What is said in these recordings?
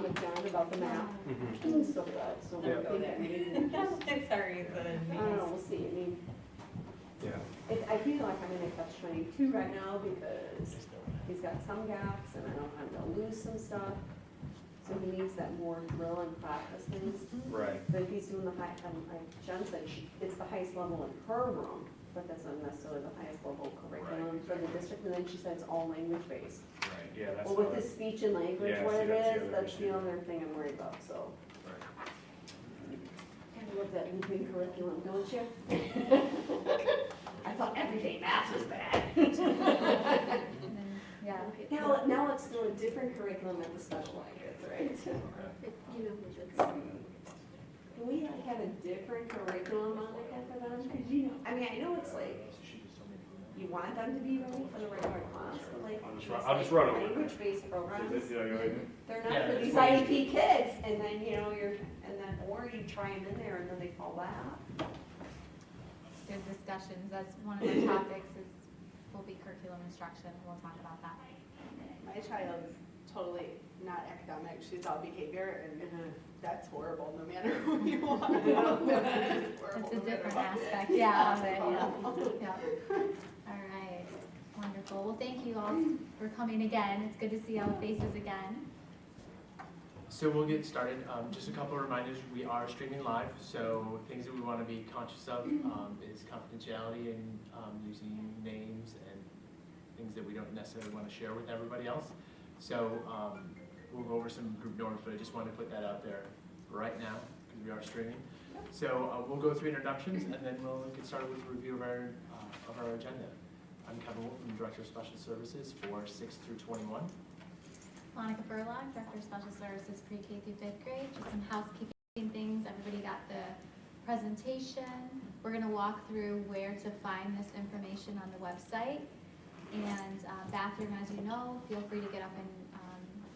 with John about the map and stuff like that, so we're thinking maybe just, Sorry, I don't know, we'll see, I mean, I feel like I'm in a catch-22 right now because he's got some gaps and I don't want him to lose some stuff. So he needs that more drill and practice things. Right. But if he's doing the high, like Jen said, it's the highest level in her room, but that's not necessarily the highest level curriculum for the district. And then she said it's all language based. Right, yeah, that's. Well, with his speech and language, Yeah, what see, it that's the is, other that's the issue. other thing I'm worried about, so. Right. Kind of love that looping curriculum, don't you? I thought everyday math was bad. Yeah. Now let's do a different curriculum at the special ed kids, right? You know, can we like have a different curriculum on it for them? Cause you know, I mean, I know it's like, you want them to be ready for the regular class, but like, I'll just run over. language-based programs, Yeah, go ahead. they're not Yeah, for these that's what IEP kids, and then, you know, or you try them in there and then they fall out. Good discussions, that's one of the topics will be curriculum instruction, we'll talk about that. My child's totally not academic, she's all behavior, and that's horrible, no matter who you are. It's a different aspect, yeah, of it, yeah. All right, wonderful, well, thank you all for coming again, it's good to see all the faces again. So we'll get started. Just a couple of reminders, we are streaming live, so things that we want to be conscious of is confidentiality and using names and things that we don't necessarily want to share with everybody else. So we'll go over some group norms, but I just wanted to put that out there right now because we are streaming. So we'll go through introductions and then we'll get started with a review of our agenda. I'm Kevin Wolf, I'm Director of Special Services for 6th through 21. Monica Burlock, Director of Special Services Pre-K through 5th grade. Just some housekeeping things. Everybody got the presentation. We're going to walk through where to find this information on the website. And bathroom, as you know, feel free to get up and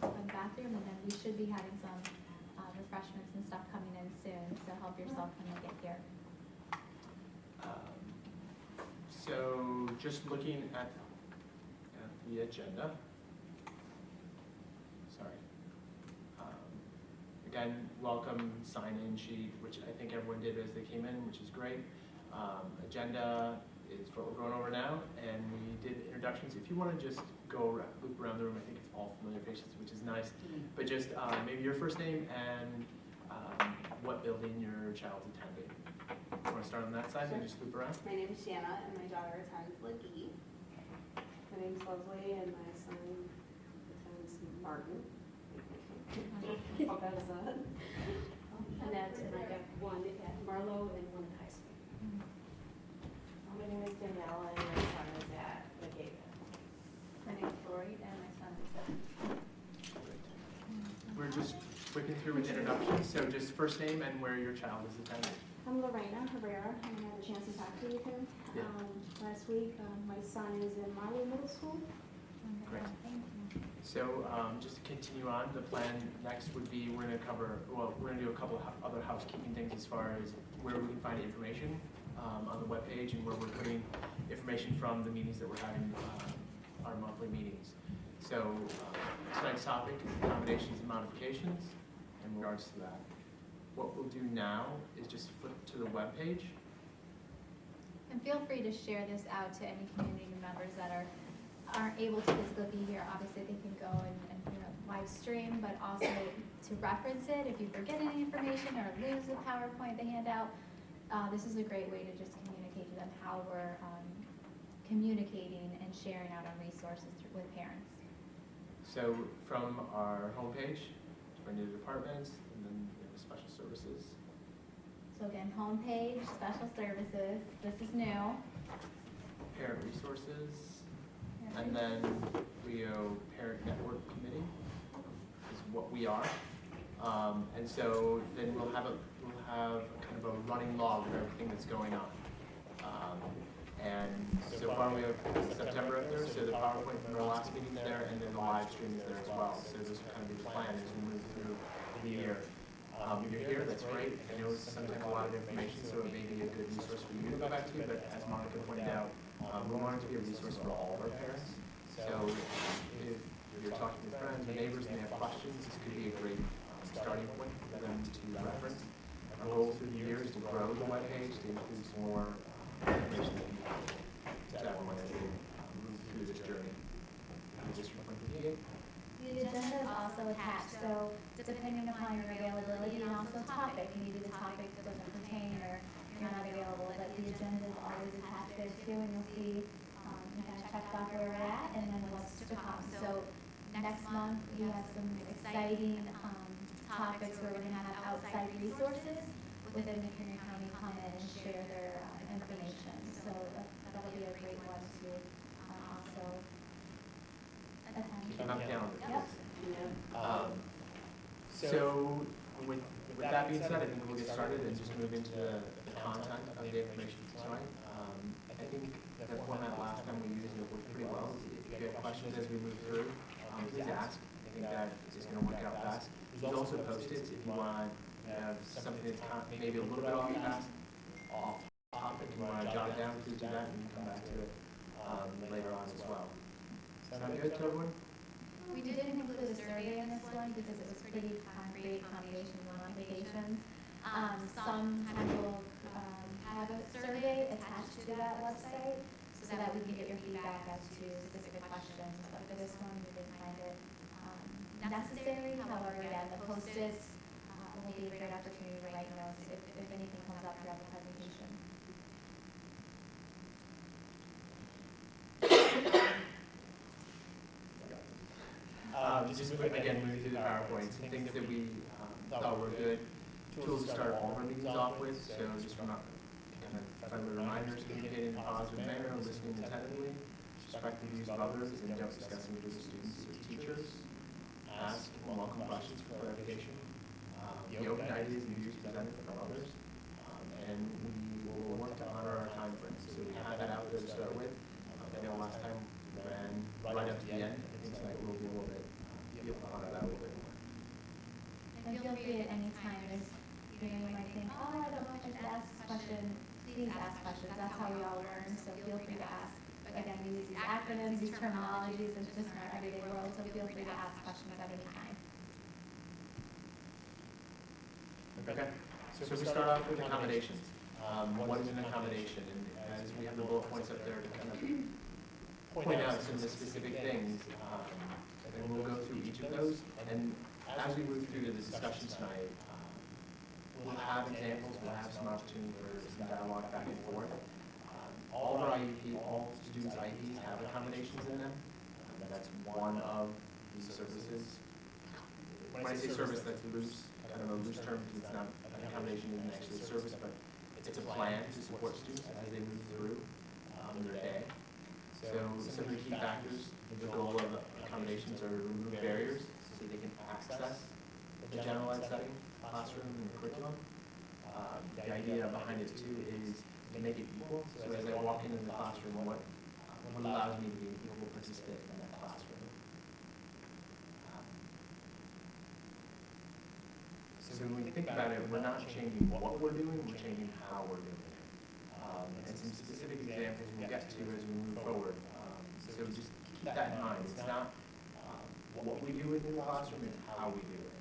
open the bathroom. And then we should be having some refreshments and stuff coming in soon. So help yourself when you get here. So just looking at the agenda. Sorry. Again, welcome sign-in sheet, which I think everyone did as they came in, which is great. Agenda is what we're going over now, and we did introductions. If you want to just loop around the room, I think it's all familiar faces, which is nice. But just maybe your first name and what building your child's attending. You want to start on that side and just loop around? My name is Shanna, and my daughter attends Legee. My name's Leslie and my son attends Martin. How bad is that? And I got one at Marlowe and one at high school. My name is Danielle and my son is at Legate. My name is Lori and my son is We're just flicking through with introductions, so just first name and where your child is attending. I'm Lorena Herrera, and I had a chance to talk to you with him Yeah. last week. My son is in Marlowe Middle School. Great. So just to continue on, the plan next would be we're going to do a couple of other housekeeping things as far as where we can find information on the webpage and where we're putting information from the meetings that we're having, our monthly meetings. So tonight's topic is accommodations and modifications in regards to that. What we'll do now is just flip to the webpage. And feel free to share this out to any community members that aren't able to physically be here. Obviously, they can go and live stream, but also to reference it if you forget any information or lose the PowerPoint they hand out. This is a great way to just communicate to them how we're communicating and sharing out on resources with parents. So from our homepage, we're into the departments and then special services. So again, homepage, special services. This is new. Parent resources, and then we go parent network committee is what we are. And so then we'll have kind of a running log of everything that's going on. And so far we have September up there, so the PowerPoint from our last meeting is there, and then the live stream is there as well. So this will kind of be the plan as we move through the year. You're here, that's great. I know it's sometimes a lot of information, so it may be a good resource for you to go back to, but as Monica pointed out, we want it to be a resource for all of our parents. So if you're talking to friends or neighbors and they have questions, this could be a great some more information to everyone as they move through this journey. District 158. The agenda is also attached, so depending upon your availability and also topic, maybe the topic doesn't pertain or you're not available, but the agenda is always attached there too, and you'll see, you kind of checked off where we're at and then what's to come. So next month, we have some exciting, topics where we're gonna have outside resources within McHenry County come in and share their, information. So that'll be a great one to, also attend. Keep an eye on the calendar. Yep. So with that being said, I think we'll get started and just move into the content of the information tonight. I think the format last time we used it worked pretty well. If you have questions as we move through, please ask. I think that is going to work out best. There's also post-its if you want to have something that's maybe a little bit off topic. If you want to jot it down, please do that and come back to it later on as well. Sound good to everyone? We didn't include a survey in this one because it was pretty concrete accommodations and modifications. Some kind will have a survey attached to that website so that we can get your feedback as to specific questions. But for this one, we didn't find it necessary. However, yeah, the post-its will be a great opportunity to write notes if anything comes up throughout the presentation. Just again, moving through the PowerPoint, some things that we thought were good tools to start all of our meetings off with. So just kind of friendly reminders, communicating in a positive manner, listening attentively, respect the views of others, and don't discuss individual students or teachers. Ask and welcome questions for clarification. Be open to ideas and views presented from others. And we will work to honor our time frames. So we have that out there to start with. I know last time we ran right up to the end. I think tonight we'll be a little bit, be able to honor that a little bit more. And feel free at any time, you might think, oh, I don't know if I should ask this question. Please ask questions, that's how we all learn, so feel free to ask. Again, we use these acronyms, these terminologies, it's just in our everyday world, so feel free to ask questions at any time. Okay, so we start off with accommodations. What is an accommodation? And as we have the bullet points up there to kind of point out some of the specific things, and we'll go through each of those. And as we move through the discussion tonight, we'll have examples, we'll have some opportunity for some dialogue back and forth. All of our IEP, all students' IEPs have accommodations in them. That's one of these services. When I say service, that's loose, kind of a loose term because it's not an accommodation, isn't actually a service, but it's a plan to support students as they move through their day. So some of the key factors, the goal of accommodations are to remove barriers so they can access the general ed setting, classroom, and curriculum. The idea behind it too is to make it equal. So as I walk into the classroom, what allows me to be an equal participant in that classroom. So when we think about it, we're not changing what we're doing, we're changing how we're doing it. And some specific examples we'll get to as we move forward. So just keep that in mind. It's not what we do in the classroom, it's how we do it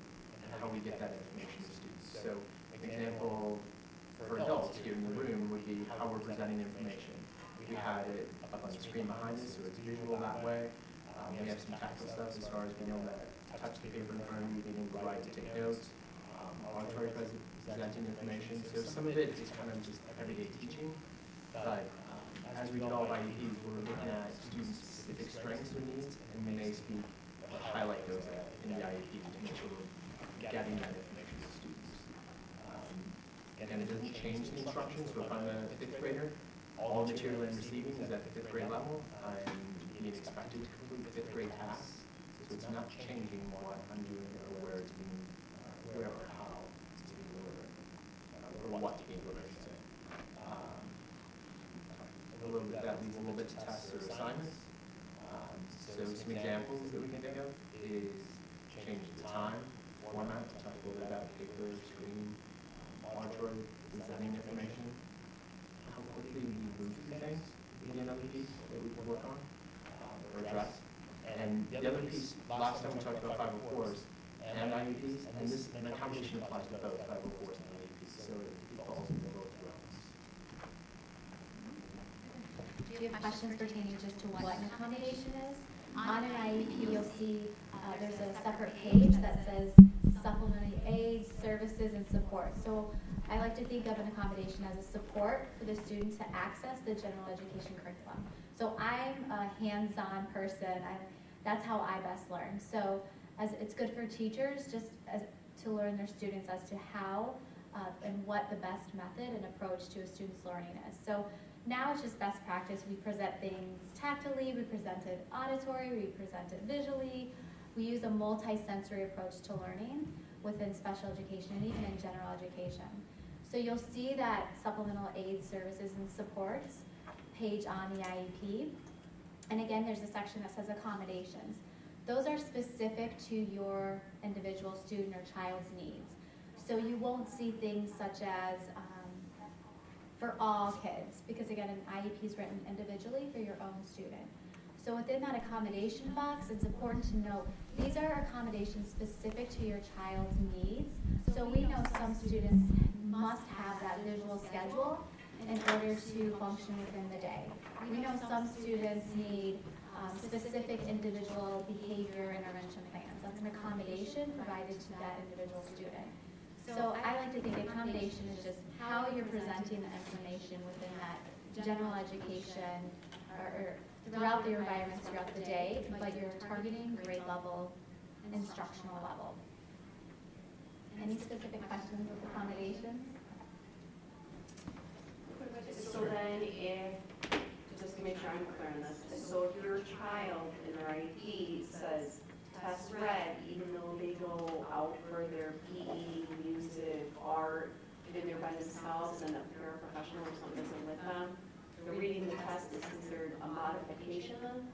and how we get that information to students. So an example for adults here in the room would be how we're presenting information. We had it up on the screen behind us, so it's visual that way. We have some tactile stuff as far as being able to touch the paper in front of you, being able to write, to take notes, auditory presenting information. So some of it is kind of just everyday teaching, but as we develop IEPs, we're looking at students' specific strengths or needs, and we may speak, highlight those in the IEP to make sure we're getting that information to students. And it doesn't change the instruction, so if I'm a fifth grader, all material I'm receiving is at the fifth grade level. I'm being expected to complete fifth grade tasks, so it's not changing what I'm doing or where it's being, where or how it's being delivered, or what's being delivered, I should say. That leaves a little bit to tests or assignments. So some examples that we can think of is change the time, format, talk a little bit about paper, screen, auditory, presenting information, how quickly we move through things, would be another piece that we could work on or address. And the other piece, last time we talked about 504s and IEPs, and this an accommodation applies to both 504s and IEPs, so it falls into both realms. if you have questions pertaining just to what an accommodation is, on an IEP, you'll see there's a separate page that says supplementary aids, services, and support. So I like to think of an accommodation as a support for the student to access the general education curriculum. So I'm a hands-on person. That's how I best learn. So as it's good for teachers to learn their students as to how and what the best method and approach to a student's learning is. So now it's just best practice. We present things tactily, we present it auditory, we present it visually. We use a multi-sensory approach to learning within special education and even in general education. So you'll see that supplemental aid services and supports page on the IEP. And again, there's a section that says accommodations. Those are specific to your individual student or child's needs. So you won't see things such as for all kids, because again, an IEP is written individually for your own student. So within that accommodation box, it's important to note, these are accommodations specific to your child's needs. So we know some students must have that visual schedule in order to function within the day. We know some students need specific individual behavior intervention plans. That's an accommodation provided to that individual student. So I like to think accommodation is just how you're presenting the information within that general education or throughout the environments throughout the day, but you're targeting grade level, instructional level. Any specific questions with accommodations? So then just to make sure I'm clear on this, so if your child in their IEP says test red, even though they go out for their PE, music, art, and they're by themselves and a paraprofessional or something isn't with them, the reading the test is considered a modification then?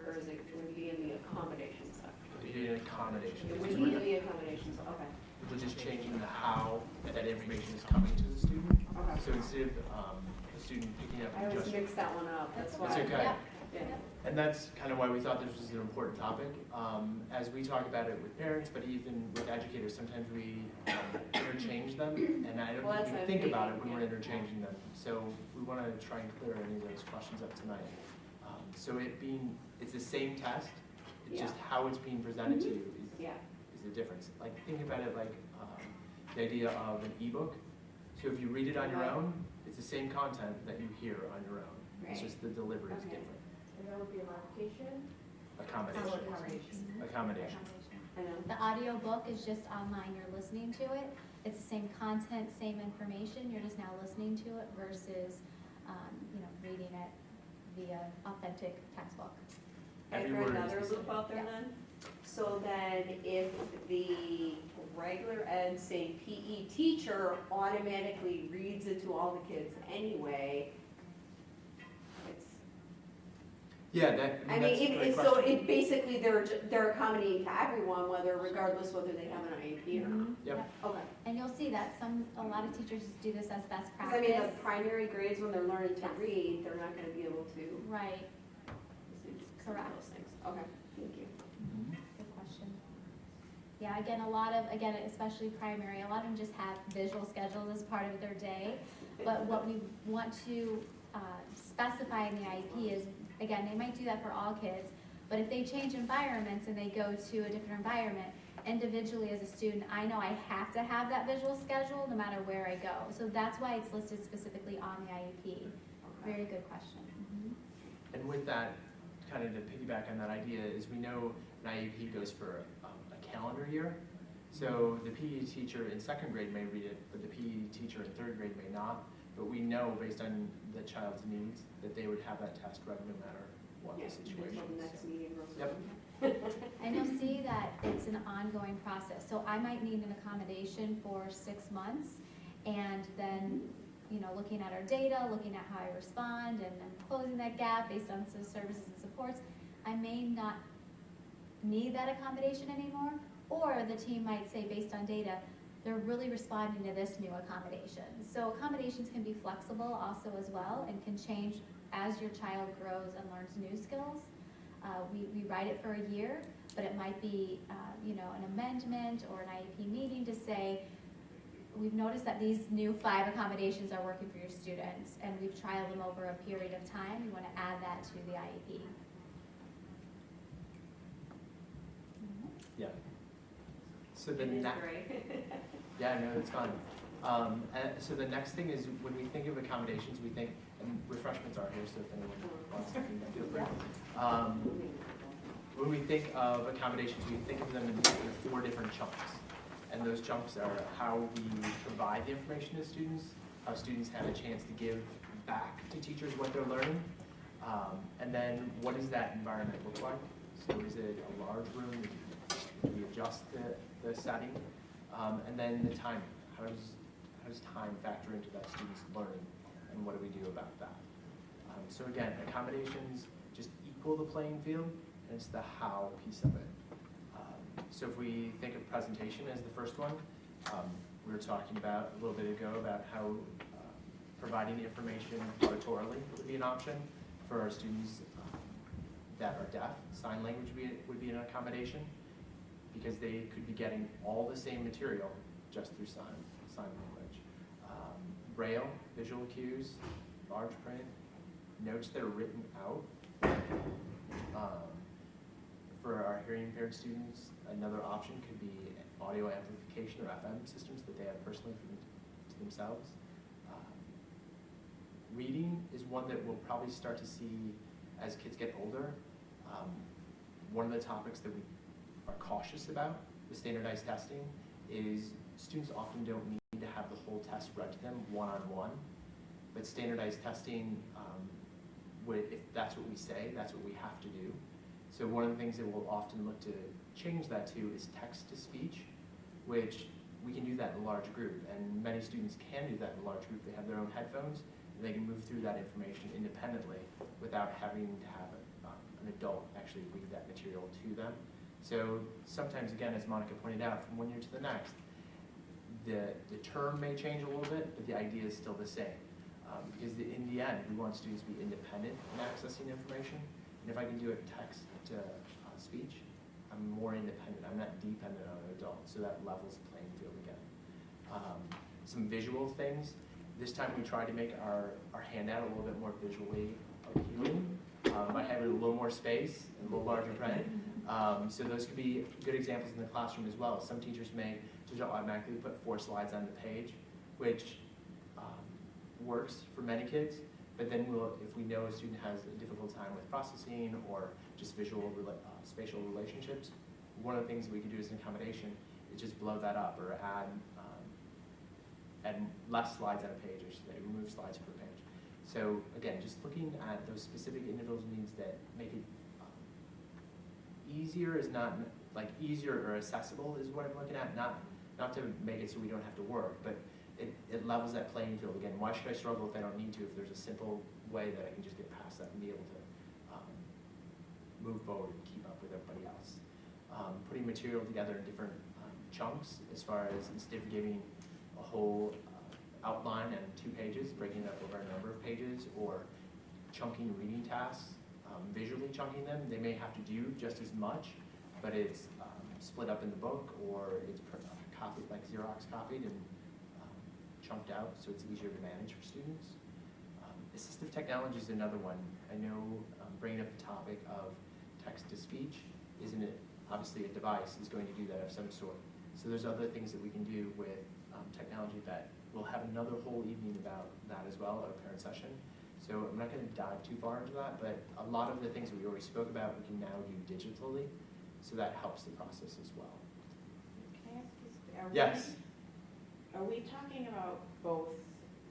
Or is it going to be in the accommodations section? It would be an accommodation. It would be in the accommodations, okay. We're just changing the how that information is coming to the student. Okay. So instead of the student picking up I always just, mix that one up, that's why. it's okay. Yeah. And that's kind of why we thought this was an important topic. As we talk about it with parents, but even with educators, sometimes we interchange them, and I don't Well, think we that's think what about it I'm when we're thinking, interchanging them. So we want to try and clear any of those questions up tonight. So it's the same test, it's just how it's being presented to you Yeah. is the difference. Like, think about it like the idea of an ebook. So if you read it on your own, it's the same content that you hear on your own. It's Right. just the delivery is Okay. different. And that would be a modification? Accommodation. Accommodation. I know. The audio book is just online, you're listening to it. It's the same content, same information, you're just now listening to it versus, reading it via authentic textbook. Can I Every throw word is another the loop same. out there Yeah. then? So then if the regular ed, say PE teacher automatically reads it to all the kids anyway, it's, Yeah, I mean, that's a great it's, so question. it basically, they're accommodating to everyone, regardless whether they have an IEP or not. Yep. Okay. And you'll see that a lot of teachers just do this as best Because I mean, the practice. primary grades, when they're learning to Yes. read, they're not gonna be able to Right, listen to some of Correct. those things. Okay, thank you. good question. Yeah, again, especially primary, a lot of them just have visual schedules as part of their day. But what we want to specify in the IEP is, again, they might do that for all kids, but if they change environments and they go to a different environment, individually as a student, I know I have to have that visual schedule no matter where I go. So that's why it's listed specifically on the IEP. Very good question. And with that, kind of to piggyback on that idea, is we know an IEP goes for a calendar year. So the PE teacher in second grade may read it, but the PE teacher in third grade may not. But we know, based on the child's needs, that they would have that test read no matter what Yeah, the situation until the is. next meeting or Yep. something. And you'll see that it's an ongoing process. So I might need an accommodation for 6 months, and then, looking at our data, looking at how I respond, and then closing that gap based on the services and supports, I may not need that accommodation anymore, or the team might say, based on data, they're really responding to this new accommodation. So accommodations can be flexible also as well, and can change as your child grows and learns new skills. We write it for a year, but it might be, an amendment or an IEP meeting to say, we've noticed that these new 5 accommodations are working for your students, and we've trialed them over a period of time. We want to add that to the IEP. Yeah. So the It is next, great. yeah, no, it's fun. And so the next thing is when we think of accommodations, we think, and refreshments are here, so if anyone wants to feel free. When we think of accommodations, we think of them in 4 different chunks. And those chunks are how we provide the information to students, how students have a chance to give back to teachers what they're learning, and then what does that environment look like? So is it a large room? Do we adjust the setting? And then the timing. How does time factor into that student's learning, and what do we do about that? So again, accommodations just equal the playing field, and it's the how piece of it. So if we think of presentation as the first one, we were talking about a little bit ago about how providing information auditorily would be an option for our students that are deaf. Sign language would be an accommodation, because they could be getting all the same material just through sign language. Braille, visual cues, large print, notes that are written out. For our hearing impaired students, another option could be audio amplification or FM systems that they have personally to themselves. Reading is one that we'll probably start to see as kids get older. One of the topics that we are cautious about with standardized testing is students often don't need to have the whole test read to them one-on-one, but standardized testing, if that's what we say, that's what we have to do. So one of the things that we'll often look to change that to is text-to-speech, which we can do that in a large group, and many students can do that in a large group. They have their own headphones, and they can move through that information independently without having to have an adult actually read that material to them. So sometimes, again, as Monica pointed out, from one year to the next, the term may change a little bit, but the idea is still the same. Because in the end, we want students to be independent in accessing information. And if I can do it text to speech, I'm more independent. I'm not dependent on an adult. So that levels the playing field again. Some visual things. This time we tried to make our handout a little bit more visually appealing by having a little more space and a little larger print. So those could be good examples in the classroom as well. Some teachers may just automatically put 4 slides on the page, which works for many kids, but then if we know a student has a difficult time with processing or just spatial relationships, one of the things that we can do as an accommodation is just blow that up or add less slides on a page, or say remove slides per page. So again, just looking at those specific individual needs that make it easier is not like easier or accessible is what I'm looking at, not to make it so we don't have to work, but it levels that playing field again. Why should I struggle if I don't need to, if there's a simple way that I can just get past that and be able to move forward and keep up with everybody else. Putting material together in different chunks, as far as instead of giving a whole outline and 2 pages, breaking it up over a number of pages, or chunking reading tasks, visually chunking them. They may have to do just as much, but it's split up in the book, or it's copied, like Xerox copied and chunked out, so it's easier to manage for students. Assistive technology is another one. I know bringing up the topic of text-to-speech, isn't it? Obviously a device is going to do that of some sort. So there's other things that we can do with technology that we'll have another whole evening about that as well at a parent session. So I'm not going to dive too far into that, but a lot of the things that we already spoke about we can now do digitally, so that helps the process as well. Can I ask you, Yes. Are we talking about both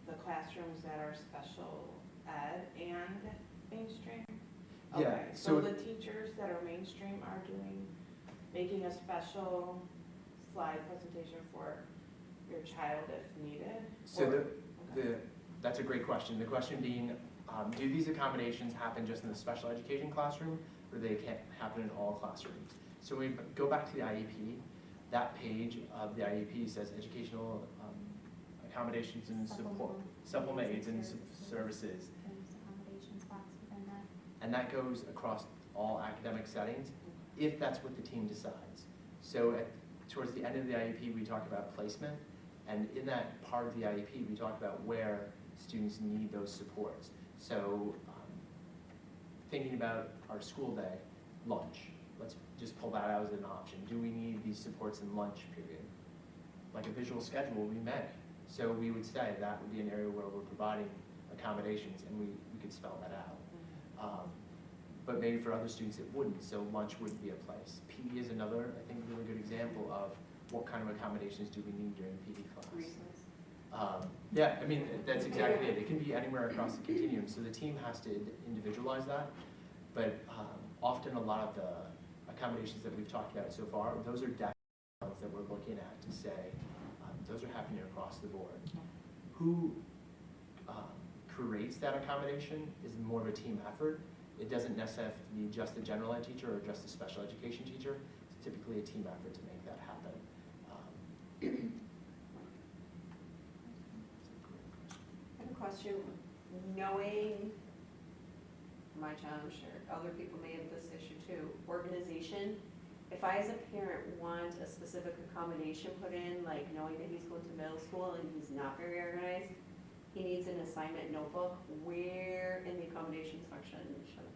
the classrooms that are special ed and mainstream? Yeah, Okay, so so the teachers that are mainstream are making a special slide presentation for your child if needed? So Or- that's a great question. The question being, do these accommodations happen just in the special education classroom, or they can't happen in all classrooms? So we go back to the IEP. That page of the IEP says educational accommodations and support, supplement aids and services. There's accommodations box within that. And that goes across all academic settings, if that's what the team decides. So towards the end of the IEP, we talk about placement, And in that part of the IEP, we talk about where students need those supports. So thinking about our school day, lunch, let's just pull that out as an option. Do we need these supports in lunch period? Like a visual schedule, we may. So we would say that would be an area where we're providing accommodations, and we could spell that out. But maybe for other students it wouldn't, so lunch wouldn't be a place. PD is another, I think, really good example of what kind of accommodations do we need during PD class. Yeah, I mean, that's exactly it. It can be anywhere across the continuum, so the team has to individualize that. But often a lot of the accommodations that we've talked about so far, those are definitely ones that we're looking at to say, those are happening across the board. Who creates that accommodation is more of a team effort. It doesn't necessarily have to be just a general ed teacher or just a special education teacher. It's typically a team effort to make that happen. I have a question. Knowing my child, I'm sure other people may have this issue too, organization. If I as a parent want a specific accommodation put in, like knowing that he's going to middle school and he's not very organized, he needs an assignment notebook, where in the accommodation section?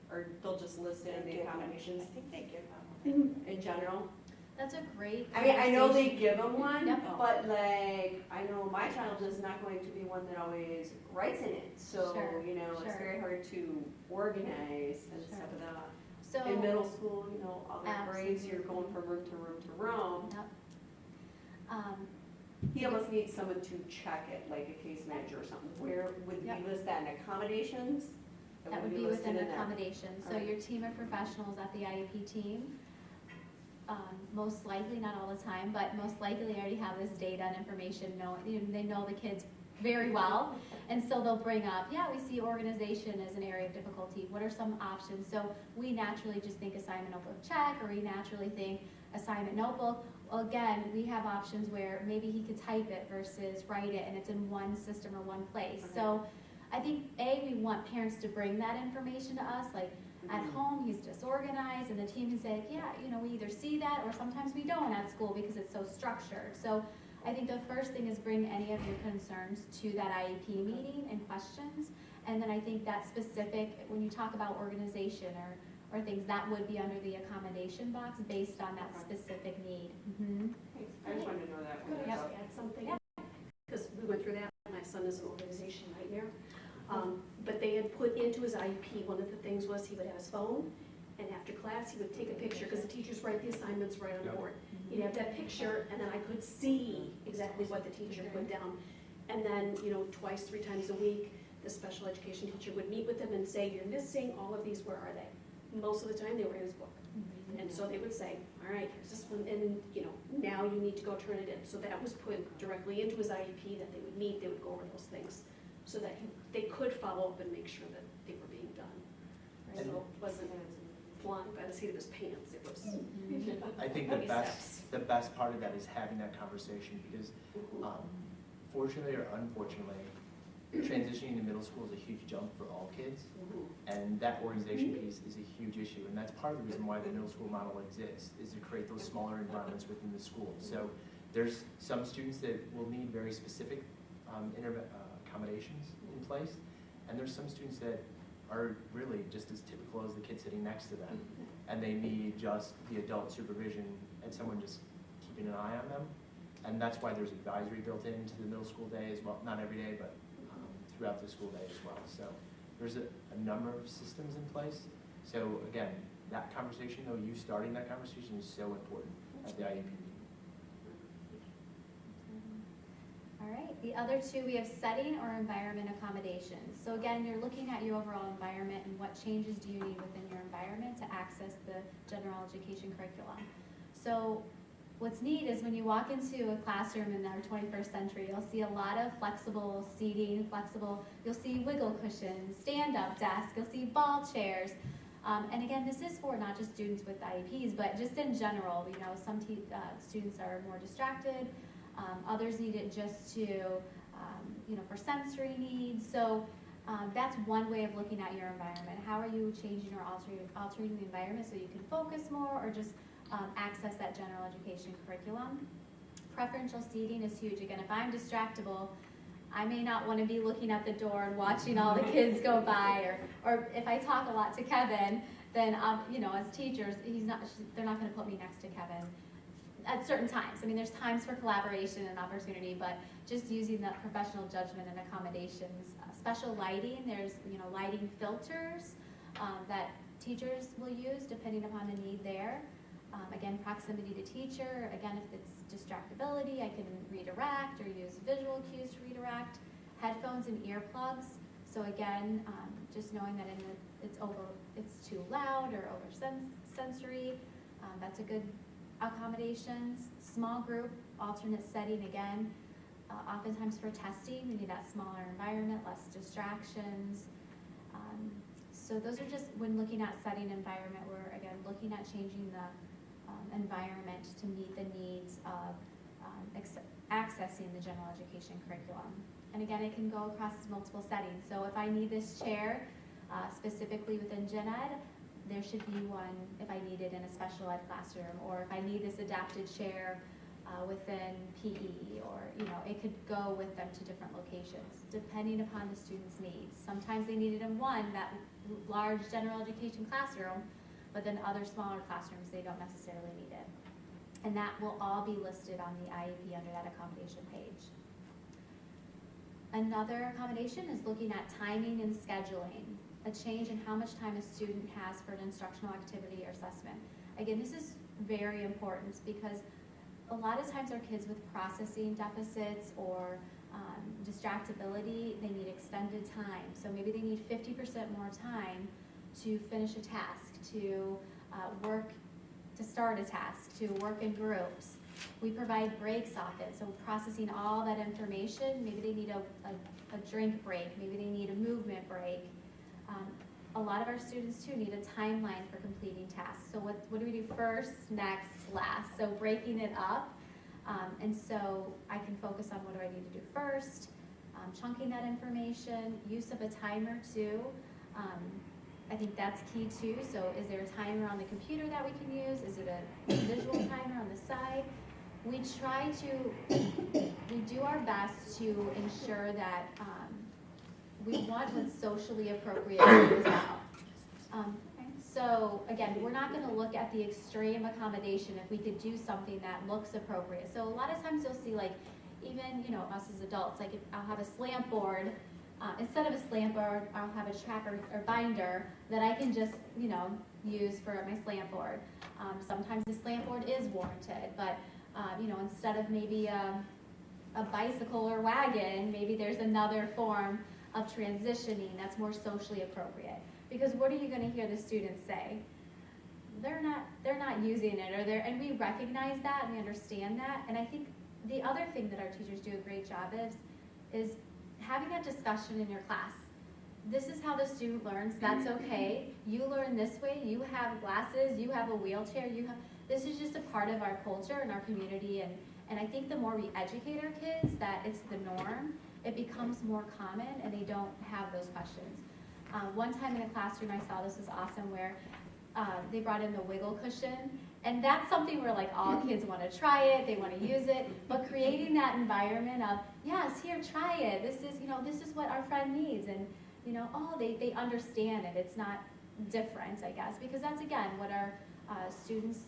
Or they'll just list it in the accommodations I think they give them. in general? That's a great I mean, I know they conversation. give them one, Yep. but like, I know my child is not going to be one that always writes in it. So, Sure, you know, it's sure. very hard to organize and Sure. stuff of that. So, In middle school, you know, other grades, you're Absolutely. going from room to room to room. Yep. He almost needs someone to check it, like a case manager or something. Where would we Yep. list that in accommodations? That would be listed within in there? accommodations. So Alright. your team of professionals at the IEP team, most likely, not all the time, but most likely already have this data and information, they know the kids very well. And so they'll bring up, yeah, we see organization as an area of difficulty. What are some options? So we naturally just think assignment notebook check, or we naturally think assignment notebook. Well, again, we have options where maybe he could type it versus write it, and it's in one system or one place. Okay. So I think, we want parents to bring that information to us, like, at home, he's disorganized, and the team can say, yeah, we either see that, or sometimes we don't at school because it's so structured. So I think the first thing is bring any of your concerns to that IEP meeting and questions. And then I think that specific, when you talk about organization or things, that would be under the accommodation box based on that specific need. Mhm. I just wanted to know that. Could I Yep. just add something? Yep. Because we went through that, my son is an organization nightmare. But they had put into his IEP, one of the things was he would have his phone, and after class, he would take a picture, because the teachers write the assignments right on the Yep. board. He'd have that picture, and then I could see exactly what the teacher put down. And then, twice, 3 times a week, the special education teacher would meet with him and say, you're missing all of these, where are they? Most of the time, they were in his book. And so they would say, all right, here's this one, and now you need to go turn it in. So that was put directly into his IEP, that they would meet, they would go over those things, so that they could follow up and make sure that they were being done. So it wasn't flying by the seat of his pants, it was. I think Baby steps. the best part of that is having that conversation, because fortunately or unfortunately, transitioning to middle school is a huge jump for all kids, and that organization piece is a huge issue, and that's part of the reason why the middle school model exists, is to create those smaller environments within the school. So there's some students that will need very specific accommodations in place, and there's some students that are really just as typical as the kid sitting next to them, and they need just the adult supervision and someone just keeping an eye on them. And that's why there's advisory built into the middle school day as well, not every day, but throughout the school day as well. So there's a number of systems in place. So again, that conversation, though, you starting that conversation is so important at the IEP meeting. All right, the other two, we have setting or environment accommodations. So again, you're looking at your overall environment and what changes do you need within your environment to access the general education curriculum. So what's neat is when you walk into a classroom in our 21st century, you'll see a lot of flexible seating, you'll see wiggle cushions, stand-up desks, you'll see ball chairs. And again, this is for not just students with IEPs, but just in general, some students are more distracted, others need it just to, for sensory needs. So that's one way of looking at your environment. How are you changing or altering the environment so you can focus more or just access that general education curriculum? preferential seating is huge. Again, if I'm distractible, I may not want to be looking at the door and watching all the kids go by, or if I talk a lot to Kevin, then you know, as teachers, they're not going to put me next to Kevin at certain times. I mean, there's times for collaboration and opportunity, but just using that professional judgment and accommodations. Special lighting, there's, you know, lighting filters that teachers will use depending upon the need there. Again, proximity to teacher. Again, if it's distractibility, I can redirect or use visual cues to redirect. Headphones and earplugs. So again, just knowing that it's too loud or over sensory, that's a good accommodations. Small group, alternate setting again. Oftentimes for testing, we need that smaller environment, less distractions. So those are just, when looking at setting environment, we're again looking at changing the environment to meet the needs of accessing the general education curriculum. And again, it can go across multiple settings. So if I need this chair specifically within gen ed, there should be one if I need it in a special ed classroom, or if I need this adapted chair within PE, or you know, it could go with them to different locations depending upon the student's needs. Sometimes they need it in that large general education classroom, but then other smaller classrooms, they don't necessarily need it. And that will all be listed on the IEP under that accommodation page. Another accommodation is looking at timing and scheduling, a change in how much time a student has for an instructional activity or assessment. Again, this is very important because a lot of times our kids with processing deficits or distractibility, they need extended time. So maybe they need 50% more time to finish a task, to start a task, to work in groups. We provide breaks often, so processing all that information, maybe they need a drink break, maybe they need a movement break. A lot of our students too need a timeline for completing tasks. So what do we do first, next, last? So breaking it up, and so I can focus on what do I need to do first, chunking that information, use of a timer too. I think that's key too. So is there a timer on the computer that we can use? Is it a visual timer on the side? We do our best to ensure that we want what's socially appropriate as well. So again, we're not going to look at the extreme accommodation if we could do something that looks appropriate. So a lot of times you'll see, like, even, you know, us as adults, like if I'll have a slant board, instead of a slant board, I'll have a tracker or binder that I can just, you know, use for my slant board. Sometimes the slant board is warranted, but you know, instead of maybe a bicycle or wagon, maybe there's another form of transitioning that's more socially appropriate. Because what are you going to hear the students say? They're not using it, and we recognize that and we understand that. And I think the other thing that our teachers do a great job is having that discussion in your class. This is how the student learns. That's okay. You learn this way. You have glasses. You have a wheelchair. This is just a part of our culture and our community. And I think the more we educate our kids that it's the norm, it becomes more common and they don't have those questions. One time in a classroom I saw, this was awesome, where they brought in the wiggle cushion. And that's something where like all kids want to try it, they want to use it, but creating that environment of, yes, here, try it. This is what our friend needs. And you know, they understand it. It's not different, I guess, because that's again what our students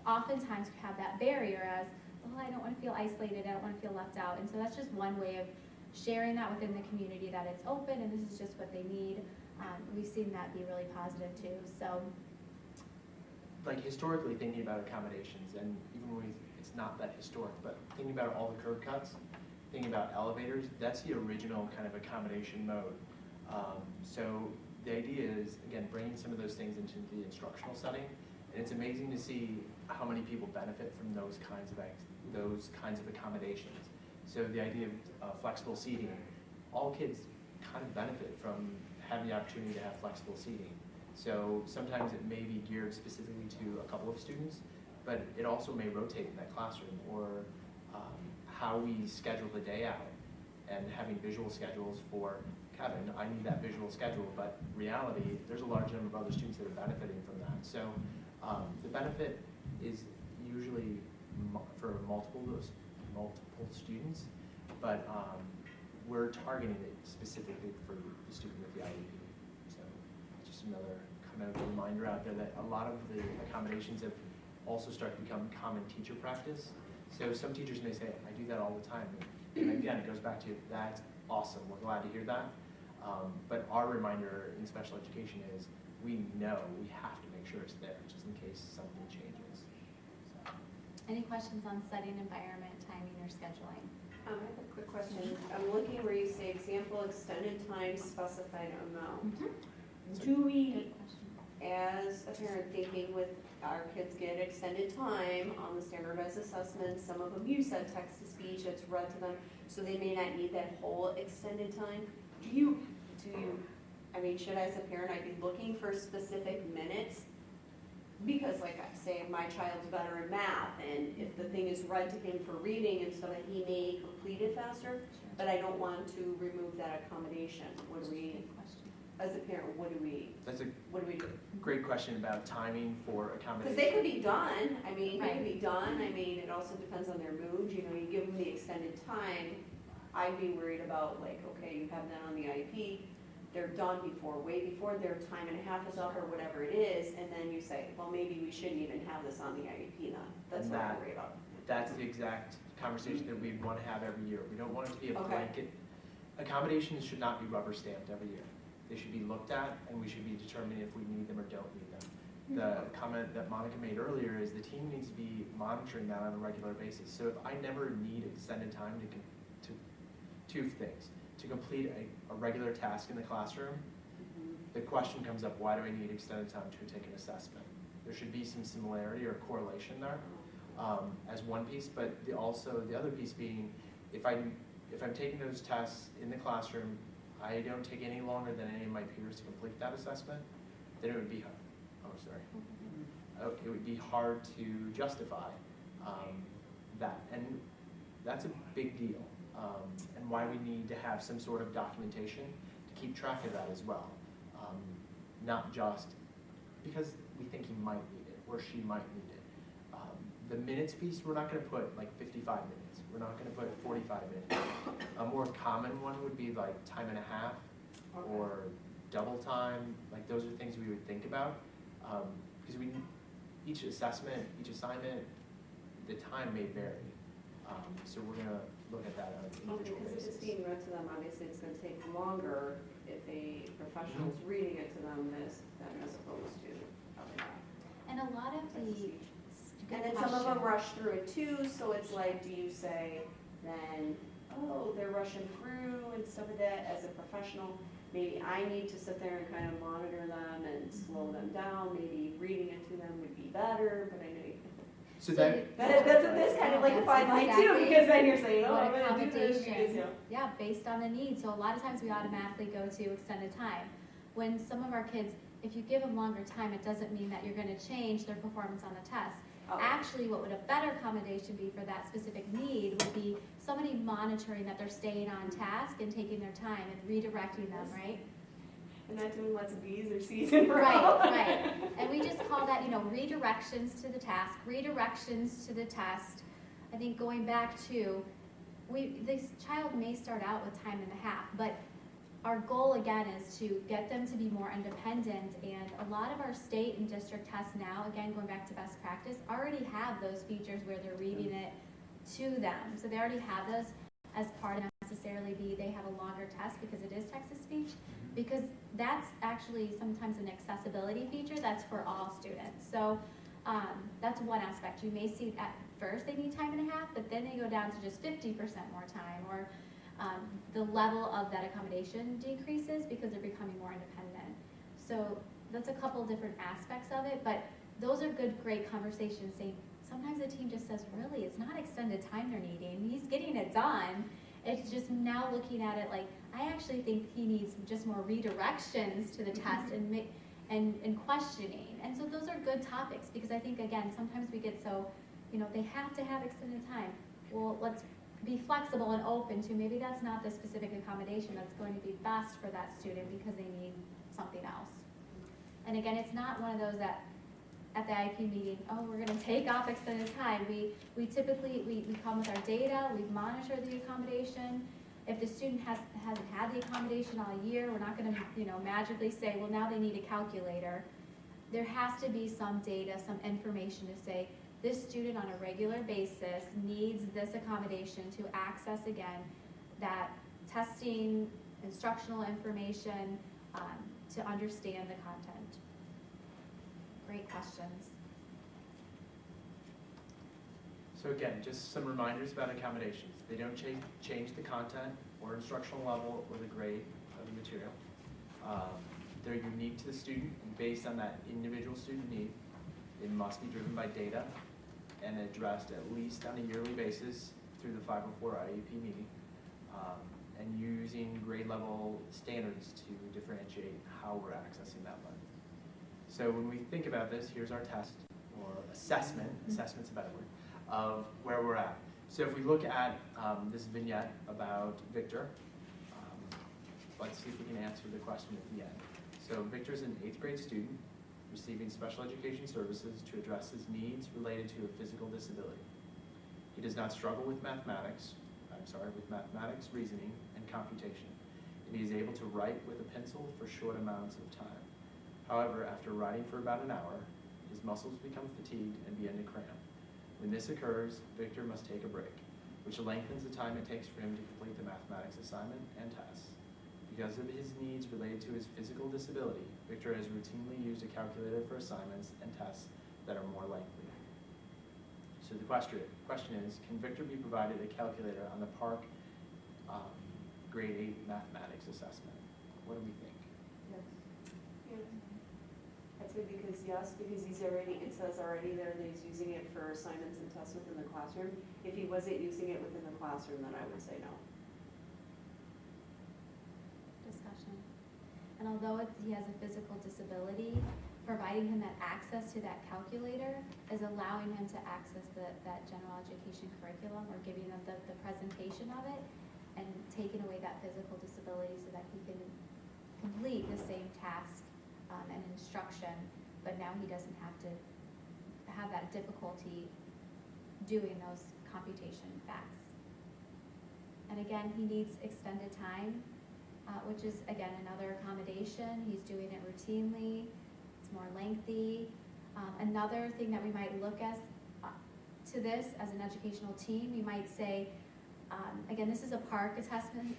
oftentimes have that barrier as, oh, I don't want to feel isolated, I don't want to feel left out. And so that's just one way of sharing that within the community, that it's open and this is just what they need. We've seen that be really positive too. So, like historically thinking about accommodations, and even when it's not that historic, but thinking about all the curb cuts, thinking about elevators, that's the original kind of accommodation mode. So the idea is, again, bringing some of those things into the instructional setting, and it's amazing to see how many people benefit from those kinds of accommodations. So the idea of flexible seating, all kids kind of benefit from having the opportunity to have flexible seating. So sometimes it may be geared specifically to a couple of students, but it also may rotate in that classroom, or how we schedule the day out and having visual schedules for Kevin. I need that visual schedule, but reality, there's a large number of other students that are benefiting from that. So the benefit is usually for multiple of those multiple students, but we're targeting it specifically for the student with the IEP. So just another kind of reminder out there that a lot of the accommodations have also started to become common teacher practice. So some teachers may say, I do that all the time. And again, it goes back to, that's awesome, we're glad to hear that. But our reminder in special education is, we know we have to make sure it's there, just in case something changes. So. Any questions on setting environment, timing, or scheduling? I have a quick question. I'm looking where you say example, extended time, specified amount. Do we, Good question. as a parent, thinking with our kids get extended time on the standardized assessments, some of them you said text to speech, it's read to them, so they may not need that whole extended time. Do you, I mean, should I as a parent, I be looking for specific minutes? Because like I say, my child's better in math, and if the thing is read to him for reading and so that he may complete it faster, but I don't want to remove that accommodation. What do we, Good question. as a parent, what do we do? Great question about timing for Because accommodation. they could be done, I mean, they Right. could be done, I mean, it also depends on their mood, you know, you give them the extended time. I'd be worried about like, okay, you have that on the IEP, they're done way before their time and a half is up or whatever it is, and then you say, well, maybe we shouldn't even have this on the IEP then. That's what I'm worried about. That's the exact conversation that we'd want to have every year. We don't want it to be a Okay. blanket. Accommodations should not be rubber stamped every year. They should be looked at, and we should be determining if we need them or don't need them. The comment that Monica made earlier is the team needs to be monitoring that on a regular basis. So if I never need extended time to two things, to complete a regular task in the classroom, the question comes up, why do I need extended time to take an assessment? There should be some similarity or correlation there as one piece, but also the other piece being, if I'm taking those tests in the classroom, I don't take any longer than any of my peers to complete that assessment, then it would be, it would be hard to justify that, and that's a big deal, and why we need to have some sort of documentation to keep track of that as well, not just because we think he might need it or she might need it. The minutes piece, we're not going to put like 55 minutes. We're not going to put 45 minutes. A more common one would be like time and a half or double time. Like those are things we would think about because each assessment, each assignment, the time may vary. So we're going to look at that on an individual Because if it's basis. being read to them, obviously it's going to take longer if a professional's reading it to them than as opposed to probably not. And a lot of Text to the, speech. good And then some of them question. rush through it too, so it's like, do you say then, oh, they're rushing through and stuff like that, as a professional, maybe I need to sit there and kind of monitor them and slow them down, maybe reading it to them would be better, but I know you. So that, That's kind of like a fine line too, exactly because then you're saying, oh, what I'm gonna do this because, accommodation, you know. yeah, based on the need. So a lot of times we automatically go to extended time. When some of our kids, if you give them longer time, it doesn't mean that you're gonna change their performance on the test. Oh. Actually, what would a better accommodation be for that specific need would be somebody monitoring that they're staying on task and taking their time and redirecting them, right? And not doing lots of B's or C's in a row. Right. And we just call that, redirections to the task, redirections to the test. I think going back to, this child may start out with time and a half, but our goal again is to get them to be more independent, and a lot of our state and district tests now, again, going back to best practice, already have those features where they're reading it to them. So they already have those as part of necessarily they have a longer test because it is text to speech, because that's actually sometimes an accessibility feature that's for all students. So that's one aspect. You may see at first they need time and a half, but then they go down to just 50% more time, or the level of that accommodation decreases because they're becoming more independent. So that's a couple different aspects of it, but those are great conversations saying, sometimes the team just says, really, it's not extended time they're needing. He's getting it done. It's just now looking at it like, I actually think he needs just more redirections to the test and questioning. And so those are good topics, because I think, again, sometimes we get so, they have to have extended time. Well, let's be flexible and open to maybe that's not the specific accommodation that's going to be best for that student because they need something else. And again, it's not one of those that at the IEP meeting, oh, we're gonna take off extended time. We typically, we come with our data, we monitor the accommodation. If the student hasn't had the accommodation all year, we're not gonna, magically say, well, now they need a calculator. There has to be some data, some information to say, this student on a regular basis needs this accommodation to access, again, that testing, instructional information, to understand the content. Great questions. So again, just some reminders about accommodations. They don't change the content or instructional level or the grade of the material. They're unique to the student, and based on that individual student need, they must be driven by data and addressed at least on a yearly basis through the 504 IEP meeting, and using grade level standards to differentiate how we're accessing that learning. So when we think about this, here's our test or assessment, assessment's a better word, of where we're at. So if we look at this vignette about Victor, let's see if we can answer the question at the end. So Victor's an 8th grade student receiving special education services to address his needs related to a physical disability. He does not struggle with mathematics, reasoning, and computation, and he is able to write with a pencil for short amounts of time. However, after writing for about an hour, his muscles become fatigued and begin to cramp. When this occurs, Victor must take a break, which lengthens the time it takes for him to complete the mathematics assignment and tests. Because of his needs related to his physical disability, Victor has routinely used a calculator for assignments and tests that are more likely. So the question is, can Victor be provided a calculator on the Park grade 8 mathematics assessment? What do we think? Yes. I'd say because he's already, it says already there that he's using it for assignments and tests within the classroom. If he wasn't using it within the classroom, then I would say no. Discussion. And although he has a physical disability, providing him that access to that calculator is allowing him to access that general education curriculum, or giving him the presentation of it, and taking away that physical disability so that he can complete the same task and instruction, but now he doesn't have to have that difficulty doing those computation facts. And again, he needs extended time, which is, again, another accommodation. He's doing it routinely. It's more lengthy. Another thing that we might look at to this as an educational team, we might say, again, this is a Park assessment,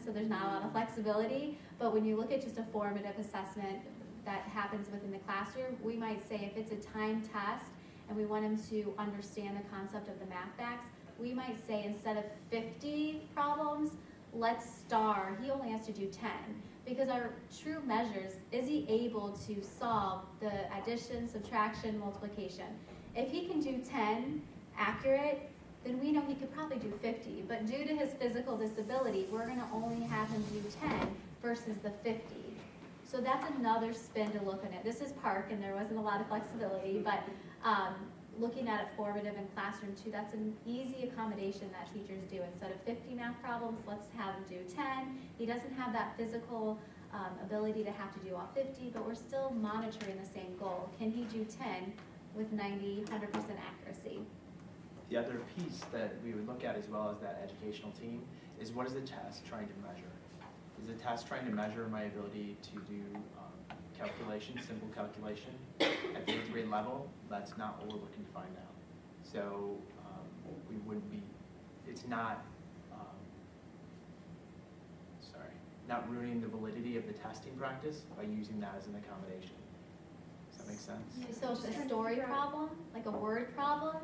so there's not a lot of flexibility, but when you look at just a formative assessment that happens within the classroom, we might say if it's a timed test and we want him to understand the concept of the math facts, we might say instead of 50 problems, let's star, he only has to do 10. Because our true measures, is he able to solve the addition, subtraction, multiplication? If he can do 10 accurate, then we know he could probably do 50. But due to his physical disability, we're gonna only have him do 10 versus the 50. So that's another spin to look at it. This is Park, and there wasn't a lot of flexibility, but looking at it formative in classroom too, that's an easy accommodation that teachers do. Instead of 50 math problems, let's have him do 10. He doesn't have that physical ability to have to do all 50, but we're still monitoring the same goal. Can he do 10 with 90, 100% accuracy? The other piece that we would look at, as well as that educational team, is what is the test trying to measure? Is the test trying to measure my ability to do calculation, simple calculation at the 8th grade level? That's not what we're looking to find out. So we wouldn't be, it's not, not ruining the validity of the testing practice by using that as an accommodation. Does that make sense? So if a story problem, like a word problem,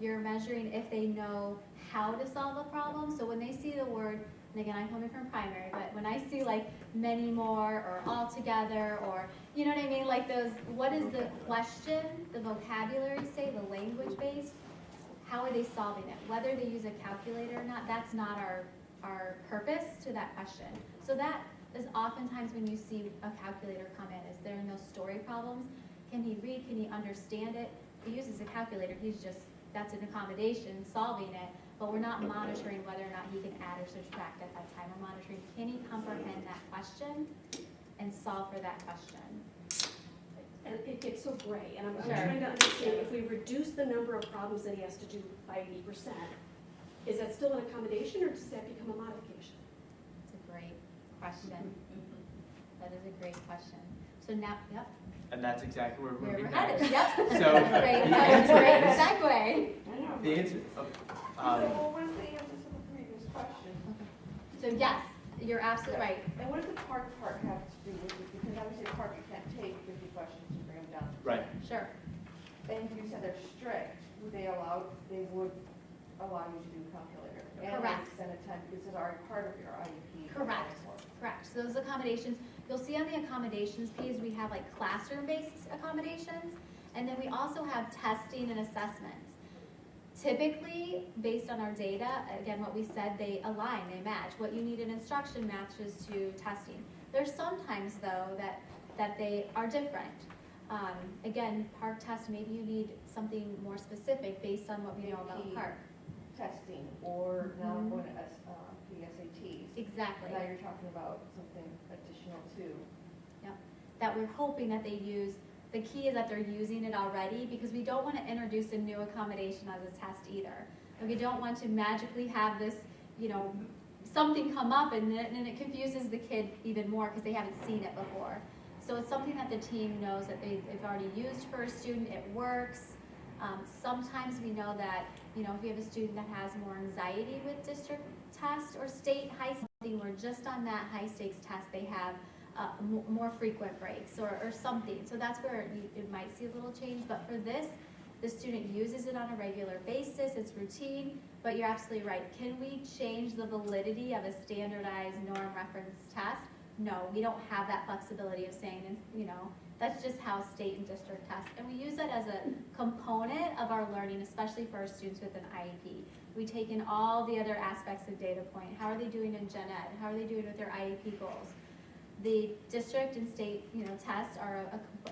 you're measuring if they know how to solve a problem. So when they see the word, and again, I'm coming from primary, but when I see like many more or all together, or, you know what I mean? Like those, what is the question, the vocabulary say, the language base, how are they solving it? Whether they use a calculator or not, that's not our purpose to that question. So that is oftentimes when you see a calculator come in, is there in those story problems, can he read, can he understand it? If he uses a calculator, he's just, that's an accommodation, solving it, but we're not monitoring whether or not he can add or subtract at that time. We're monitoring, can he comprehend that question and solve for that question? and it gets so gray, and I'm Sure. trying to understand, if we reduce the number of problems that he has to do by 80%, is that still an accommodation, or does that become a modification? It's a great question. That is a great question. So now, yep, And that's exactly where we're where we're moving headed, next. yep. So, Great, the that was a answer great is- segue. I know. The answer, Well, what is the answer to the previous question? So yes, you're absolutely right. And what does the park part have to do with it? Because obviously the park, you can't take 50 questions and bring them down. to right, 10. Sure. And you said they're strict, they would allow you to do calculator. Correct. And extended time, because it's already part of your IEP. Correct. Correct. So those accommodations, you'll see on the accommodations page, we have like classroom-based accommodations, and then we also have testing and assessments. Typically, based on our data, again, what we said, they align, they match. What you need in instruction matches to testing. There's sometimes, though, that they are different. Again, park test, maybe you need something more specific based on what we know about AP. park. Testing, or now Mhm. going to PSATs. Exactly. Now you're talking about something additional too. That we're hoping that they use. The key is that they're using it already, because we don't want to introduce a new accommodation as a test either. And we don't want to magically have this, something come up and it confuses the kid even more because they haven't seen it before. So it's something that the team knows that they've already used for a student, it works. Sometimes we know that, if we have a student that has more anxiety with district test or state high something, where just on that high stakes test they have more frequent breaks or something. So that's where it might see a little change, but for this, the student uses it on a regular basis, it's routine, but you're absolutely right. Can we change the validity of a standardized norm reference test? No, we don't have that flexibility of saying, that's just how state and district test. And we use that as a component of our learning, especially for our students with an IEP. We take in all the other aspects of data point. How are they doing in gen ed? How are they doing with their IEP goals? The district and state, tests are